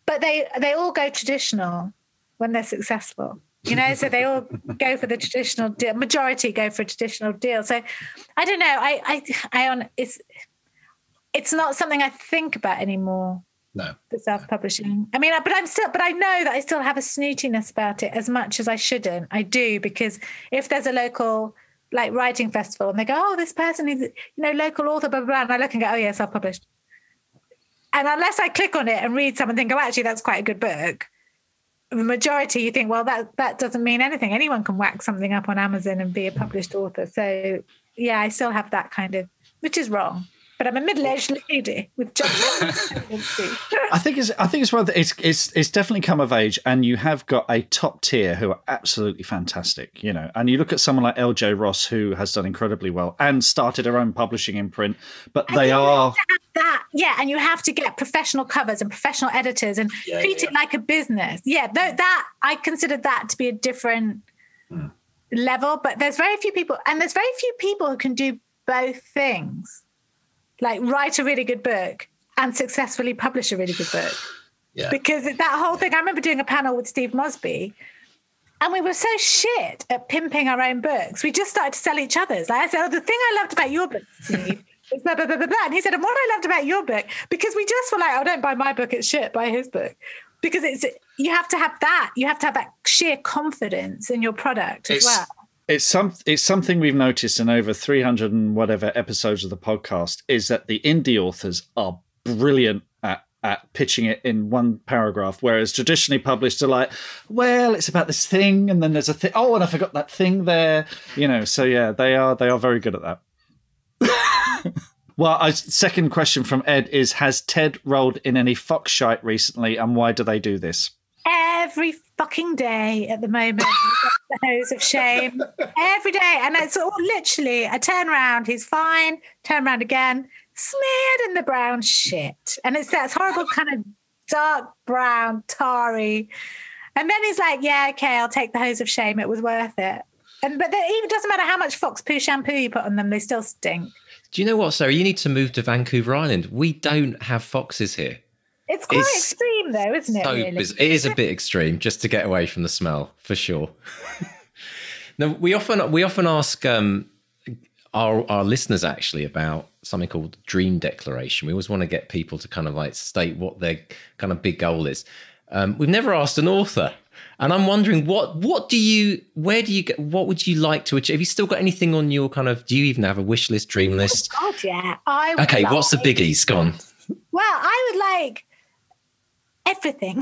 But they all go traditional when they're successful, you know. So they all go for the traditional deal. Majority go for a traditional deal. So I don't know. It's not something I think about anymore. No. The self-publishing. I mean, but I know that I still have a snootiness about it as much as I shouldn't. I do, because if there's a local like writing festival and they go, oh, this person is, you know, local author, blah, blah, blah, and I look and go, oh yeah, self-published. And unless I click on it and read something and think, oh, actually, that's quite a good book, the majority you think, well, that doesn't mean anything. Anyone can whack something up on Amazon and be a published author. So yeah, I still have that kind of, which is wrong. But I'm a middle-aged lady with I think it's one. It's definitely come of age, and you have got a top tier who are absolutely fantastic. You know, and you look at someone like L.J. Ross, who has done incredibly well and started her own publishing imprint. But they are that, yeah, and you have to get professional covers and professional editors and treat it like a business. Yeah, that I consider that to be a different level. But there's very few people, and there's very few people who can do both things. Like write a really good book and successfully publish a really good book. Yeah. Because that whole thing, I remember doing a panel with Steve Mosby and we were so shit at pimping our own books. We just started to sell each other's. Like I said, oh, the thing I loved about your book, Steve, is blah, blah, blah, blah, blah. And he said, and what I loved about your book, because we just were like, oh, don't buy my book, it's shit, buy his book. Because you have to have that. You have to have that sheer confidence in your product as well. It's something we've noticed in over 300 and whatever episodes of the podcast is that the indie authors are brilliant at pitching it in one paragraph, whereas traditionally published are like, well, it's about this thing, and then there's a thing. Oh, and I forgot that thing there. You know, so yeah, they are very good at that. Well, second question from Ed is, has Ted rolled in any fox shite recently, and why do they do this? Every fucking day at the moment. We've got the hose of shame. Every day. And it's all literally, I turn around, he's fine, turn around again, smeared in the brown shit. And it's that horrible kind of dark brown, tarry. And then he's like, yeah, okay, I'll take the hose of shame. It was worth it. But it doesn't matter how much fox poo shampoo you put on them, they still stink. Do you know what, Sarah? You need to move to Vancouver Island. We don't have foxes here. It's quite extreme, though, isn't it? So really? It is a bit extreme, just to get away from the smell, for sure. Now, we often ask our listeners actually about something called dream declaration. We always want to get people to kind of like state what their kind of big goal is. We've never asked an author, and I'm wondering what would you like to achieve? Have you still got anything on your kind of? Do you even have a wish list, dream list? Oh, God, yeah. Okay, what's the biggies? Go on. Well, I would like everything.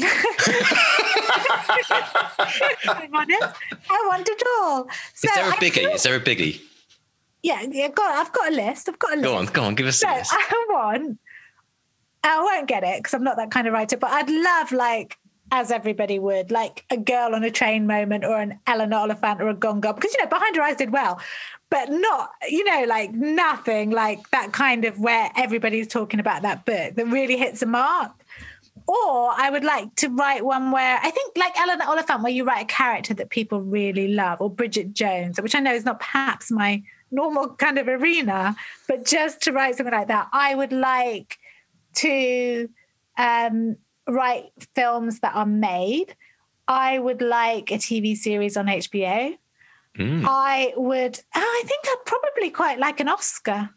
I'm honest. I want it all. So Is there a biggie? Is there a biggie? Yeah. I've got a list. Go on. Give us a list. I won't get it because I'm not that kind of writer, but I'd love, like, as everybody would, like a girl on a train moment or an Eleanor Oliphant or a Gone Girl, because, Behind Her Eyes did well, but not, like nothing like that kind of where everybody's talking about that book that really hits a mark. Or I would like to write one where I think like Eleanor Oliphant, where you write a character that people really love, or Bridget Jones, which I know is not perhaps my normal kind of arena, but just to write something like that. I would like to write films that are made. I would like a TV series on HBO. I think I'd probably quite like an Oscar.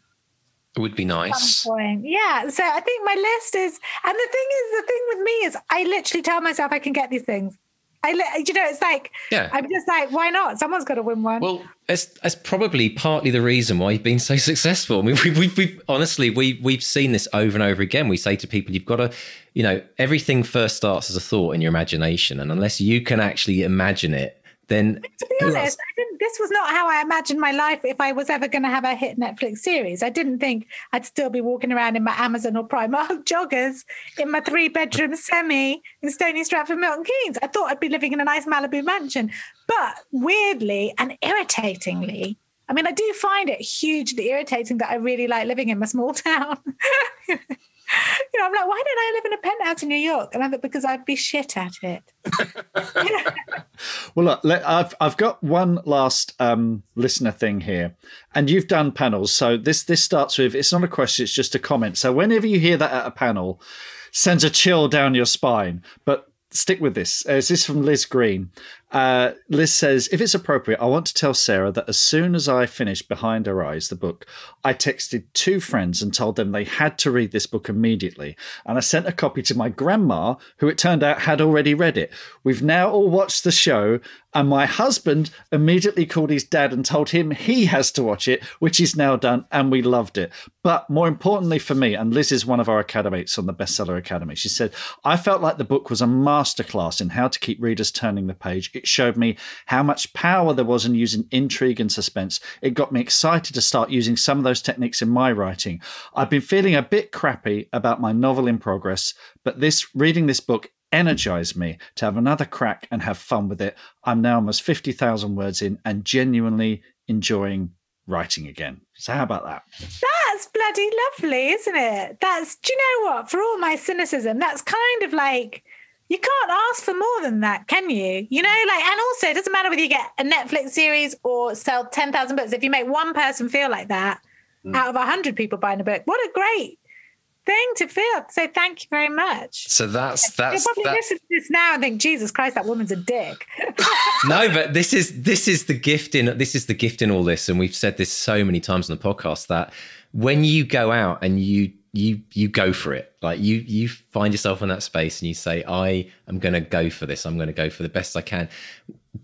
It would be nice. Yeah. So I think my list is, and the thing with me is I literally tell myself I can get these things. It's like, yeah. I'm just like, why not? Someone's got to win one. Well, it's probably partly the reason why you've been so successful. I mean, we've honestly, we've seen this over and over again. We say to people, you've got to, everything first starts as a thought in your imagination. And unless you can actually imagine it, then... To be honest, this was not how I imagined my life if I was ever going to have a hit Netflix series. I didn't think I'd still be walking around in my Amazon or Primark joggers in my 3-bedroom semi in Stony Stratford, Milton Keynes. I thought I'd be living in a nice Malibu mansion. But weirdly and irritatingly, I mean, I do find it hugely irritating that I really like living in my small town. I'm like, why don't I live in a penthouse in New York? And I thought, because I'd be shit at it. Well, look, I've got one last listener thing here, and you've done panels. So this starts with, it's not a question, it's just a comment. So whenever you hear that at a panel, sends a chill down your spine. But stick with this. This is from Liz Green. Liz says, if it's appropriate, I want to tell Sarah that as soon as I finished Behind Her Eyes, the book, I texted 2 friends and told them they had to read this book immediately. And I sent a copy to my grandma, who it turned out had already read it. We've now all watched the show, and my husband immediately called his dad and told him he has to watch it, which he's now done, and we loved it. But more importantly for me, and Liz is one of our academates on the Bestseller Academy, she said, I felt like the book was a masterclass in how to keep readers turning the page. It showed me how much power there was in using intrigue and suspense. It got me excited to start using some of those techniques in my writing. I've been feeling a bit crappy about my novel in progress, but reading this book energized me to have another crack and have fun with it. I'm now almost 50,000 words in and genuinely enjoying writing again. So how about that? That's bloody lovely, isn't it? Do you know what? For all my cynicism, that's kind of like, you can't ask for more than that, can you? And also it doesn't matter whether you get a Netflix series or sell 10,000 books. If you make one person feel like that out of 100 people buying a book, what a great thing to feel. So thank you very much. So that's probably listen to this now and think, Jesus Christ, that woman's a dick. No, but this is the gift in all this, and we've said this so many times on the podcast, that when you go out and you go for it, like you find yourself in that space and you say, I am going to go for this. I'm going to go for the best I can.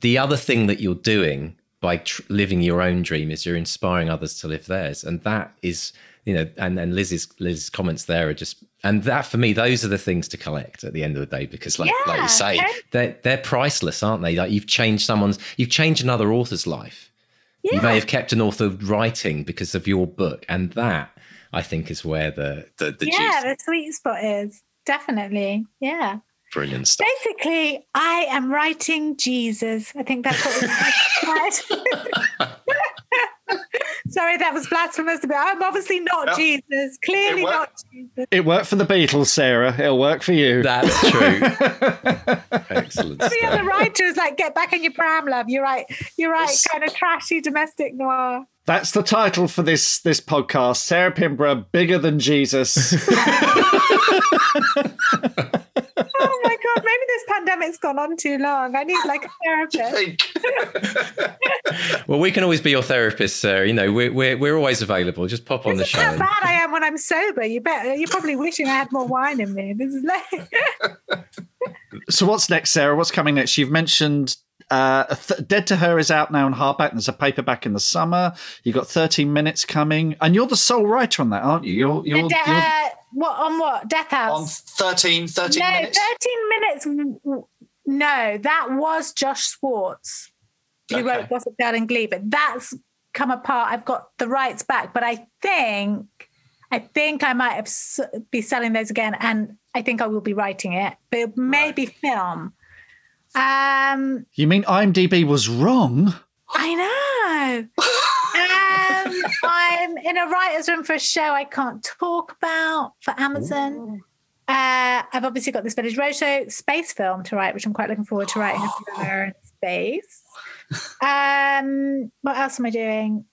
The other thing that you're doing by living your own dream is you're inspiring others to live theirs. And that is, and Liz's comments there are just, and that for me, those are the things to collect at the end of the day, because like you say, they're priceless, aren't they? Like you've changed another author's life. Yeah. You may have kept an author writing because of your book, and that, I think is where the the sweet spot is. Definitely. Yeah. Brilliant stuff. Basically, I am writing Jesus. I think that's what we Sorry, that was blasphemous. I'm obviously not Jesus. Clearly not Jesus. It worked for the Beatles, Sarah. It'll work for you. That's true. Excellent stuff. The other writer is like, get back in your pram, love. You're right. Kind of trashy domestic noir. That's the title for this podcast. Sarah Pinborough, Bigger Than Jesus. Oh my God, maybe this pandemic's gone on too long. I need like a therapist. Well, we can always be your therapist, Sarah. You know, we're always available. Just pop on the show. How bad I am when I'm sober. You're probably wishing I had more wine in me. This is like... So what's next, Sarah? What's coming next? You've mentioned Dead to Her is out now in hardback. There's a paperback in the summer. You've got 13 Minutes coming. And you're the sole writer on that, aren't you? You're what? Death House? On 13 minutes? 13 Minutes. No, that was Josh Swartz, who wrote Gossip Girl and Glee. But that's come apart. I've got the rights back. But I think I might be selling those again. And I think I will be writing it. But it may be film. You mean IMDb was wrong? I know. I'm in a writer's room for a show I can't talk about for Amazon. I've obviously got this Village Roadshow space film to write, which I'm quite looking forward to writing a thriller in space. What else am I doing?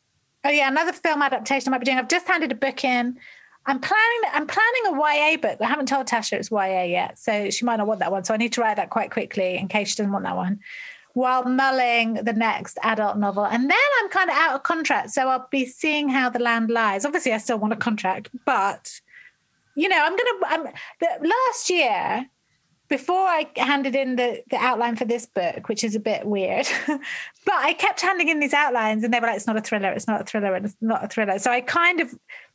Oh yeah, another film adaptation I might be doing. I've just handed a book in. I'm planning a YA book. I haven't told Tasha it's YA yet, so she might not want that one. So I need to write that quite quickly in case she doesn't want that one, while mulling the next adult novel. And then I'm kind of out of contract, so I'll be seeing how the land lies. Obviously, I still want a contract, but you know, last year, before I handed in the outline for this book, which is a bit weird, but I kept handing in these outlines, and they were like, "It's not a thriller. It's not a thriller. It's not a thriller." So I kind of,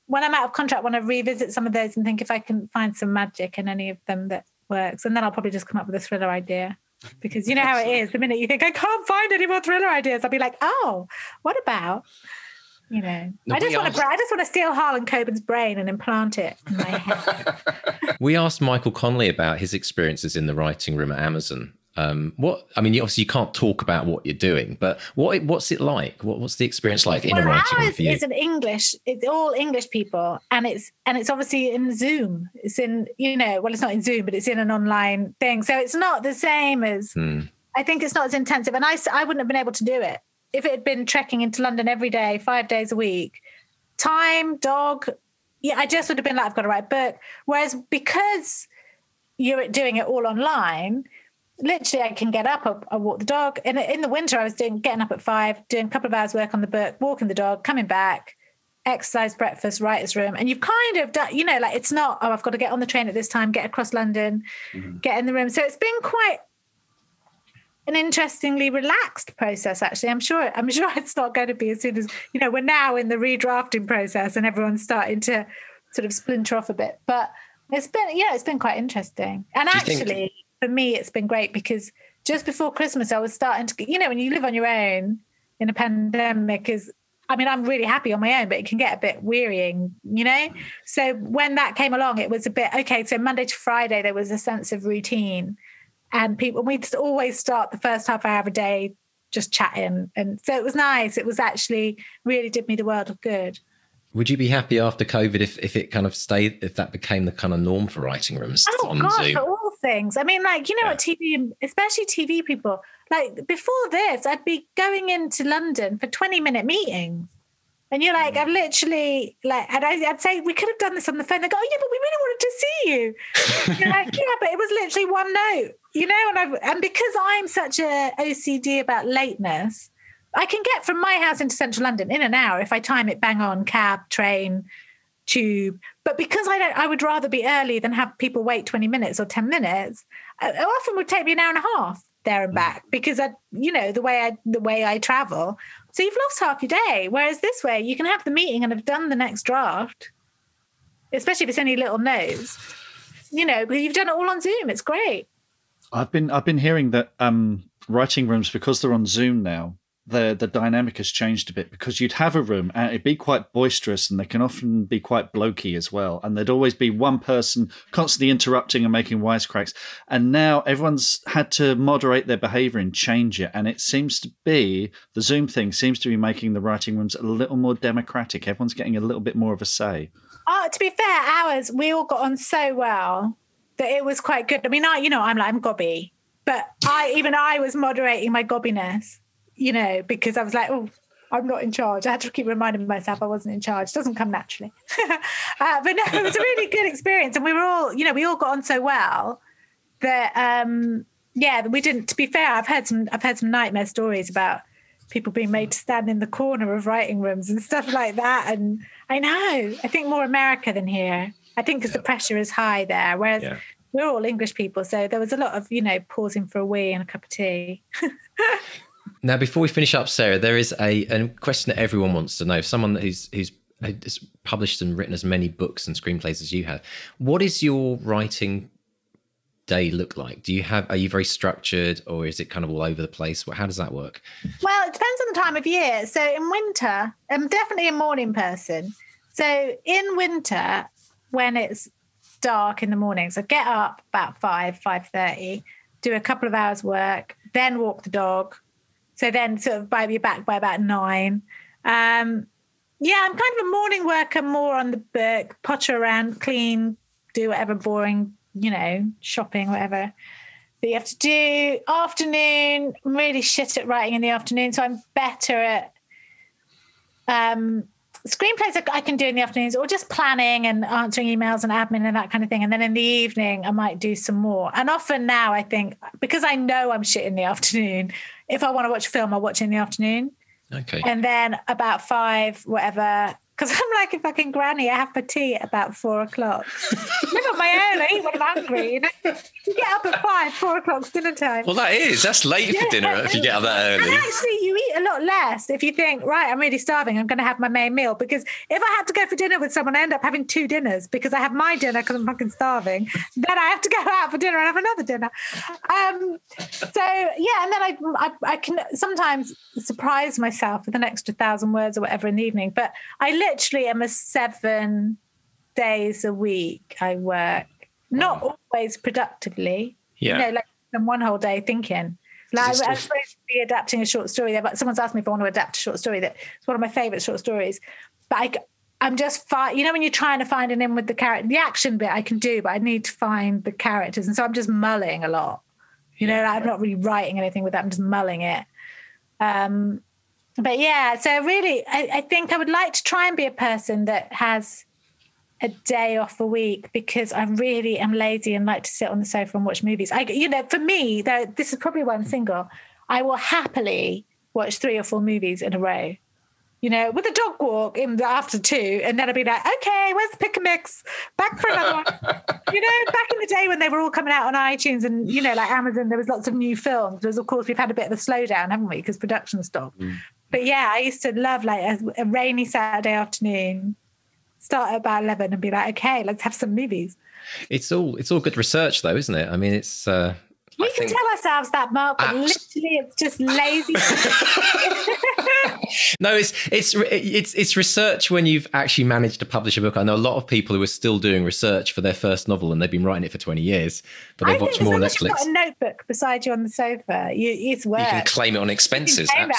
when I'm out of contract, want to revisit some of those and think if I can find some magic in any of them that works. And then I'll probably just come up with a thriller idea. Because you know how it is. The minute you think, I can't find any more thriller ideas, I'll be like, oh, what about, you know. I just want to steal Harlan Coben's brain and implant it in my head. We asked Michael Connolly about his experiences in the writing room at Amazon. Obviously you can't talk about what you're doing, but what's it like? What's the experience like in a writing room for you? It's all English people, and it's obviously in Zoom. It's in, it's not in Zoom, but it's in an online thing. So it's not the same as, I think it's not as intensive. And I wouldn't have been able to do it if it had been trekking into London every day, 5 days a week. Time, dog. Yeah, I just would have been like, I've got to write a book. Whereas because you're doing it all online, literally, I can get up, I walk the dog. And in the winter, I was getting up at 5, doing a couple of hours work on the book, walking the dog, coming back, exercise, breakfast, writer's room. And you've kind of done, it's not, I've got to get on the train at this time, get across London, get in the room. So it's been quite an interestingly relaxed process, actually. I'm sure it's not going to be as soon as, we're now in the redrafting process and everyone's starting to sort of splinter off a bit. But it's been quite interesting. And actually, for me, it's been great because just before Christmas, I was starting to, when you live on your own in a pandemic I'm really happy on my own, but it can get a bit wearying, So when that came along, it was a bit, okay, so Monday to Friday, there was a sense of routine. And we'd always start the first half hour of a day just chatting. And so it was nice. It was actually really did me the world of good. Would you be happy after COVID if it kind of stayed, if that became the kind of norm for writing rooms on Zoom? For all things. I mean, what TV, especially TV people, like before this, I'd be going into London for 20-minute meetings. And you're like, I've literally, I'd say, we could have done this on the phone. They go, oh, yeah, but we really wanted to see you. You're like, yeah, but it was literally one note, and because I'm such a OCD about lateness, I can get from my house into central London in an hour if I time it bang on, cab, train, tube. But because I would rather be early than have people wait 20 minutes or 10 minutes. It often would take me an hour and a half there and back because the way I travel. So you've lost half your day. Whereas this way you can have the meeting and have done the next draft, especially if it's any little notes, because you've done it all on Zoom. It's great. I've been hearing that writing rooms, because they're on Zoom now, the dynamic has changed a bit, because you'd have a room and it'd be quite boisterous, and they can often be quite blokey as well. And there'd always be one person constantly interrupting and making wisecracks. And now everyone's had to moderate their behavior and change it. And it seems to be, the Zoom thing seems to be making the writing rooms a little more democratic. Everyone's getting a little bit more of a say. To be fair, ours, we all got on so well that it was quite good. I mean, I'm gobby, but I was moderating my gobbiness, because I was like, oh, I'm not in charge. I had to keep reminding myself I wasn't in charge. It doesn't come naturally. But no, it was a really good experience. And we were all, we all got on so well that, we didn't, to be fair, I've heard some nightmare stories about people being made to stand in the corner of writing rooms and stuff like that. And I think more America than here. I think because the pressure is high there, whereas we're all English people. So there was a lot of, pausing for a wee and a cup of tea. Now, before we finish up, Sarah, there is a question that everyone wants to know. Someone who's published and written as many books and screenplays as you have. What is your writing day look like? Are you very structured, or is it kind of all over the place? How does that work? Well, it depends on the time of year. So in winter, I'm definitely a morning person. So in winter, when it's dark in the mornings, I get up about 5:30, do a couple of hours work, then walk the dog. So then sort of be back by about 9. I'm kind of a morning worker, more on the book, potter around, clean, do whatever boring, shopping, whatever that you have to do. Afternoon, I'm really shit at writing in the afternoon, so I'm better at screenplays I can do in the afternoons, or just planning and answering emails and admin and that kind of thing. And then in the evening, I might do some more. And often now, I think, because I know I'm shit in the afternoon, if I want to watch a film, I'll watch it in the afternoon. Okay. And then about 5, whatever, because I'm like a fucking granny. I have my tea at about 4 o'clock. Live on my own. I eat when I'm hungry. You get up at 5, 4 o'clock's dinner time. Well, that's late for dinner if you get up that early. And actually, you eat a lot less if you think, right, I'm really starving, I'm going to have my main meal. Because if I had to go for dinner with someone, I end up having 2 dinners, because I have my dinner because I'm fucking starving. Then I have to go out for dinner and have another dinner. And then I can sometimes surprise myself with an extra 1,000 words or whatever in the evening. But I literally am a 7 days a week I work. Not always productively. Like one whole day thinking. Like, I'm supposed to be adapting a short story there, but someone's asked me if I want to adapt a short story. That's one of my favourite short stories. But I'm just when you're trying to find an in with the character, the action bit I can do, but I need to find the characters, and so I'm just mulling a lot. I'm not really writing anything with that. I'm just mulling it. But yeah, so really, I think I would like to try and be a person that has a day off a week, because I really am lazy and like to sit on the sofa and watch movies. For me, though, this is probably why I'm single, I will happily watch 3 or 4 movies in a row, with a dog walk after 2, and then I'll be like, okay, where's the pick and mix? Back for another one. Back in the day when they were all coming out on iTunes and, like Amazon, there was lots of new films. Because, of course, we've had a bit of a slowdown, haven't we, because production stopped. But yeah, I used to love like a rainy Saturday afternoon, start at about 11 and be like, okay, let's have some movies. It's all good research, though, isn't it? I mean, it's we can tell ourselves that, Mark, but literally it's just lazy. No, it's research when you've actually managed to publish a book. I know a lot of people who are still doing research for their first novel, and they've been writing it for 20 years, but they've watched more Netflix. You've got a notebook beside you on the sofa. It's work. You can claim it on expenses. Every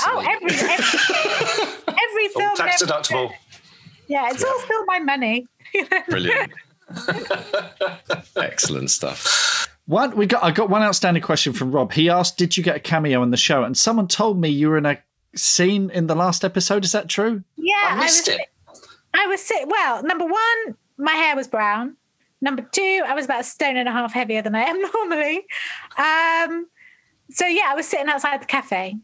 film. Tax deductible. Yeah, it's all still my money. Brilliant. Excellent stuff. I got one outstanding question from Rob. He asked, did you get a cameo in the show? And someone told me you were in a scene in the last episode. Is that true? Yeah. I missed it. I was sick. Well, number 1, my hair was brown. Number 2, I was about 1.5 stone heavier than I am normally. So yeah, I was sitting outside the cafe.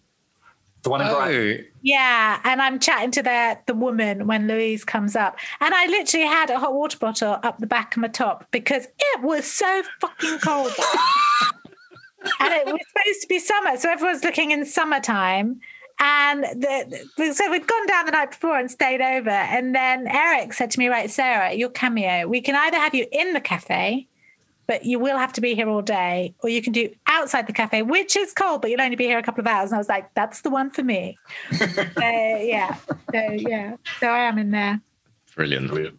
The one in Brighton. Yeah, and I'm chatting to the woman when Louise comes up. And I literally had a hot water bottle up the back of my top because it was so fucking cold. And it was supposed to be summer, so everyone's looking in summertime. And so we'd gone down the night before and stayed over. And then Eric said to me, right, Sarah, your cameo, we can either have you in the cafe, but you will have to be here all day, or you can do outside the cafe, which is cold, but you'll only be here a couple of hours. And I was like, that's the one for me. So I am in there. Brilliant.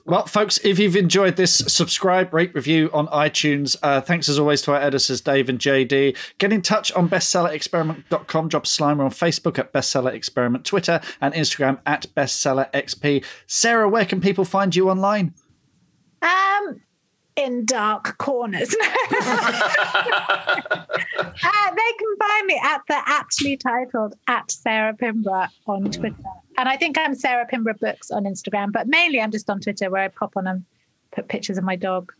Well, folks, if you've enjoyed this, subscribe, rate, review on iTunes. Thanks as always to our editors, Dave and JD. Get in touch on bestsellerexperiment.com. Drop us a line. We're on Facebook at Bestseller Experiment, Twitter and Instagram at BestsellerXP. Sarah, where can people find you online? In dark corners. They can find me at the aptly titled at Sarah Pinborough on Twitter. And I think I'm Sarah Pinborough Books on Instagram, but mainly I'm just on Twitter where I pop on and put pictures of my dog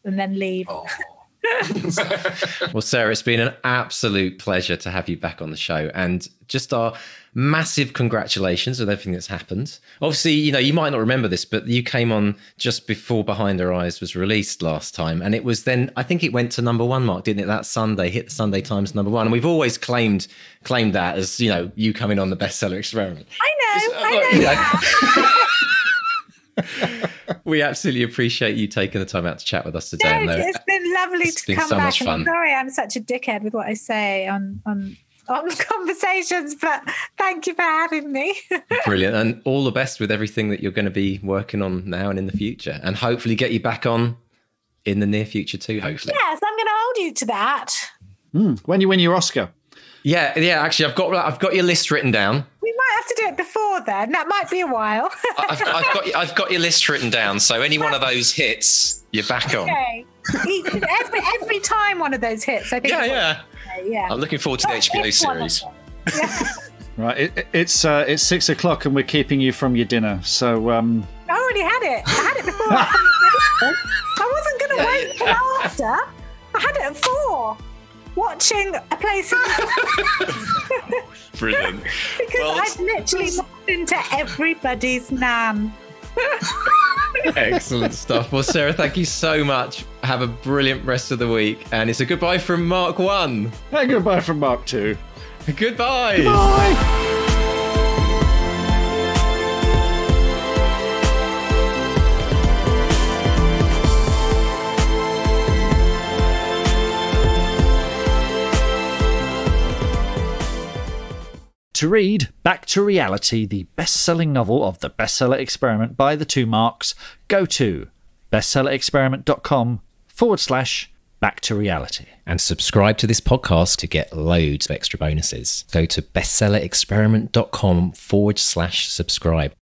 and then leave. Oh. Well, Sarah, it's been an absolute pleasure to have you back on the show, and just our massive congratulations with everything that's happened. Obviously, you might not remember this, but you came on just before Behind Her Eyes was released last time, and it was then, I think it went to number one, Mark, didn't it? That Sunday, hit the Sunday Times number one, and we've always claimed that as, you coming on the Bestseller Experiment. I know. We absolutely appreciate you taking the time out to chat with us today. It's been lovely to come so back. Much fun. I'm sorry I'm such a dickhead with what I say on conversations, but thank you for having me. Brilliant. And all the best with everything that you're going to be working on now and in the future, and hopefully get you back on in the near future too, hopefully. Yes, I'm going to hold you to that. When you win your Oscar. Yeah. Actually, I've got your list written down. We might have to do it before then. That might be a while. I've got your list written down. So any one of those hits, you're back on. Okay. Every time one of those hits, I think. Yeah. I'm looking forward to the HBO series. Yeah. Right, it's 6 o'clock and we're keeping you from your dinner. So I already had it. I had it before. I wasn't going to wait till after. I had it at 4. Watching a place. Brilliant. Because I've literally walked into everybody's nan. Excellent stuff. Well, Sarah, thank you so much. Have a brilliant rest of the week. And it's a goodbye from Mark 1. And goodbye from Mark 2. Goodbye. Bye. To read Back to Reality, the best-selling novel of the Bestseller Experiment by the two Marks, go to bestsellerexperiment.com/Back to Reality. And subscribe to this podcast to get loads of extra bonuses. Go to bestsellerexperiment.com/subscribe.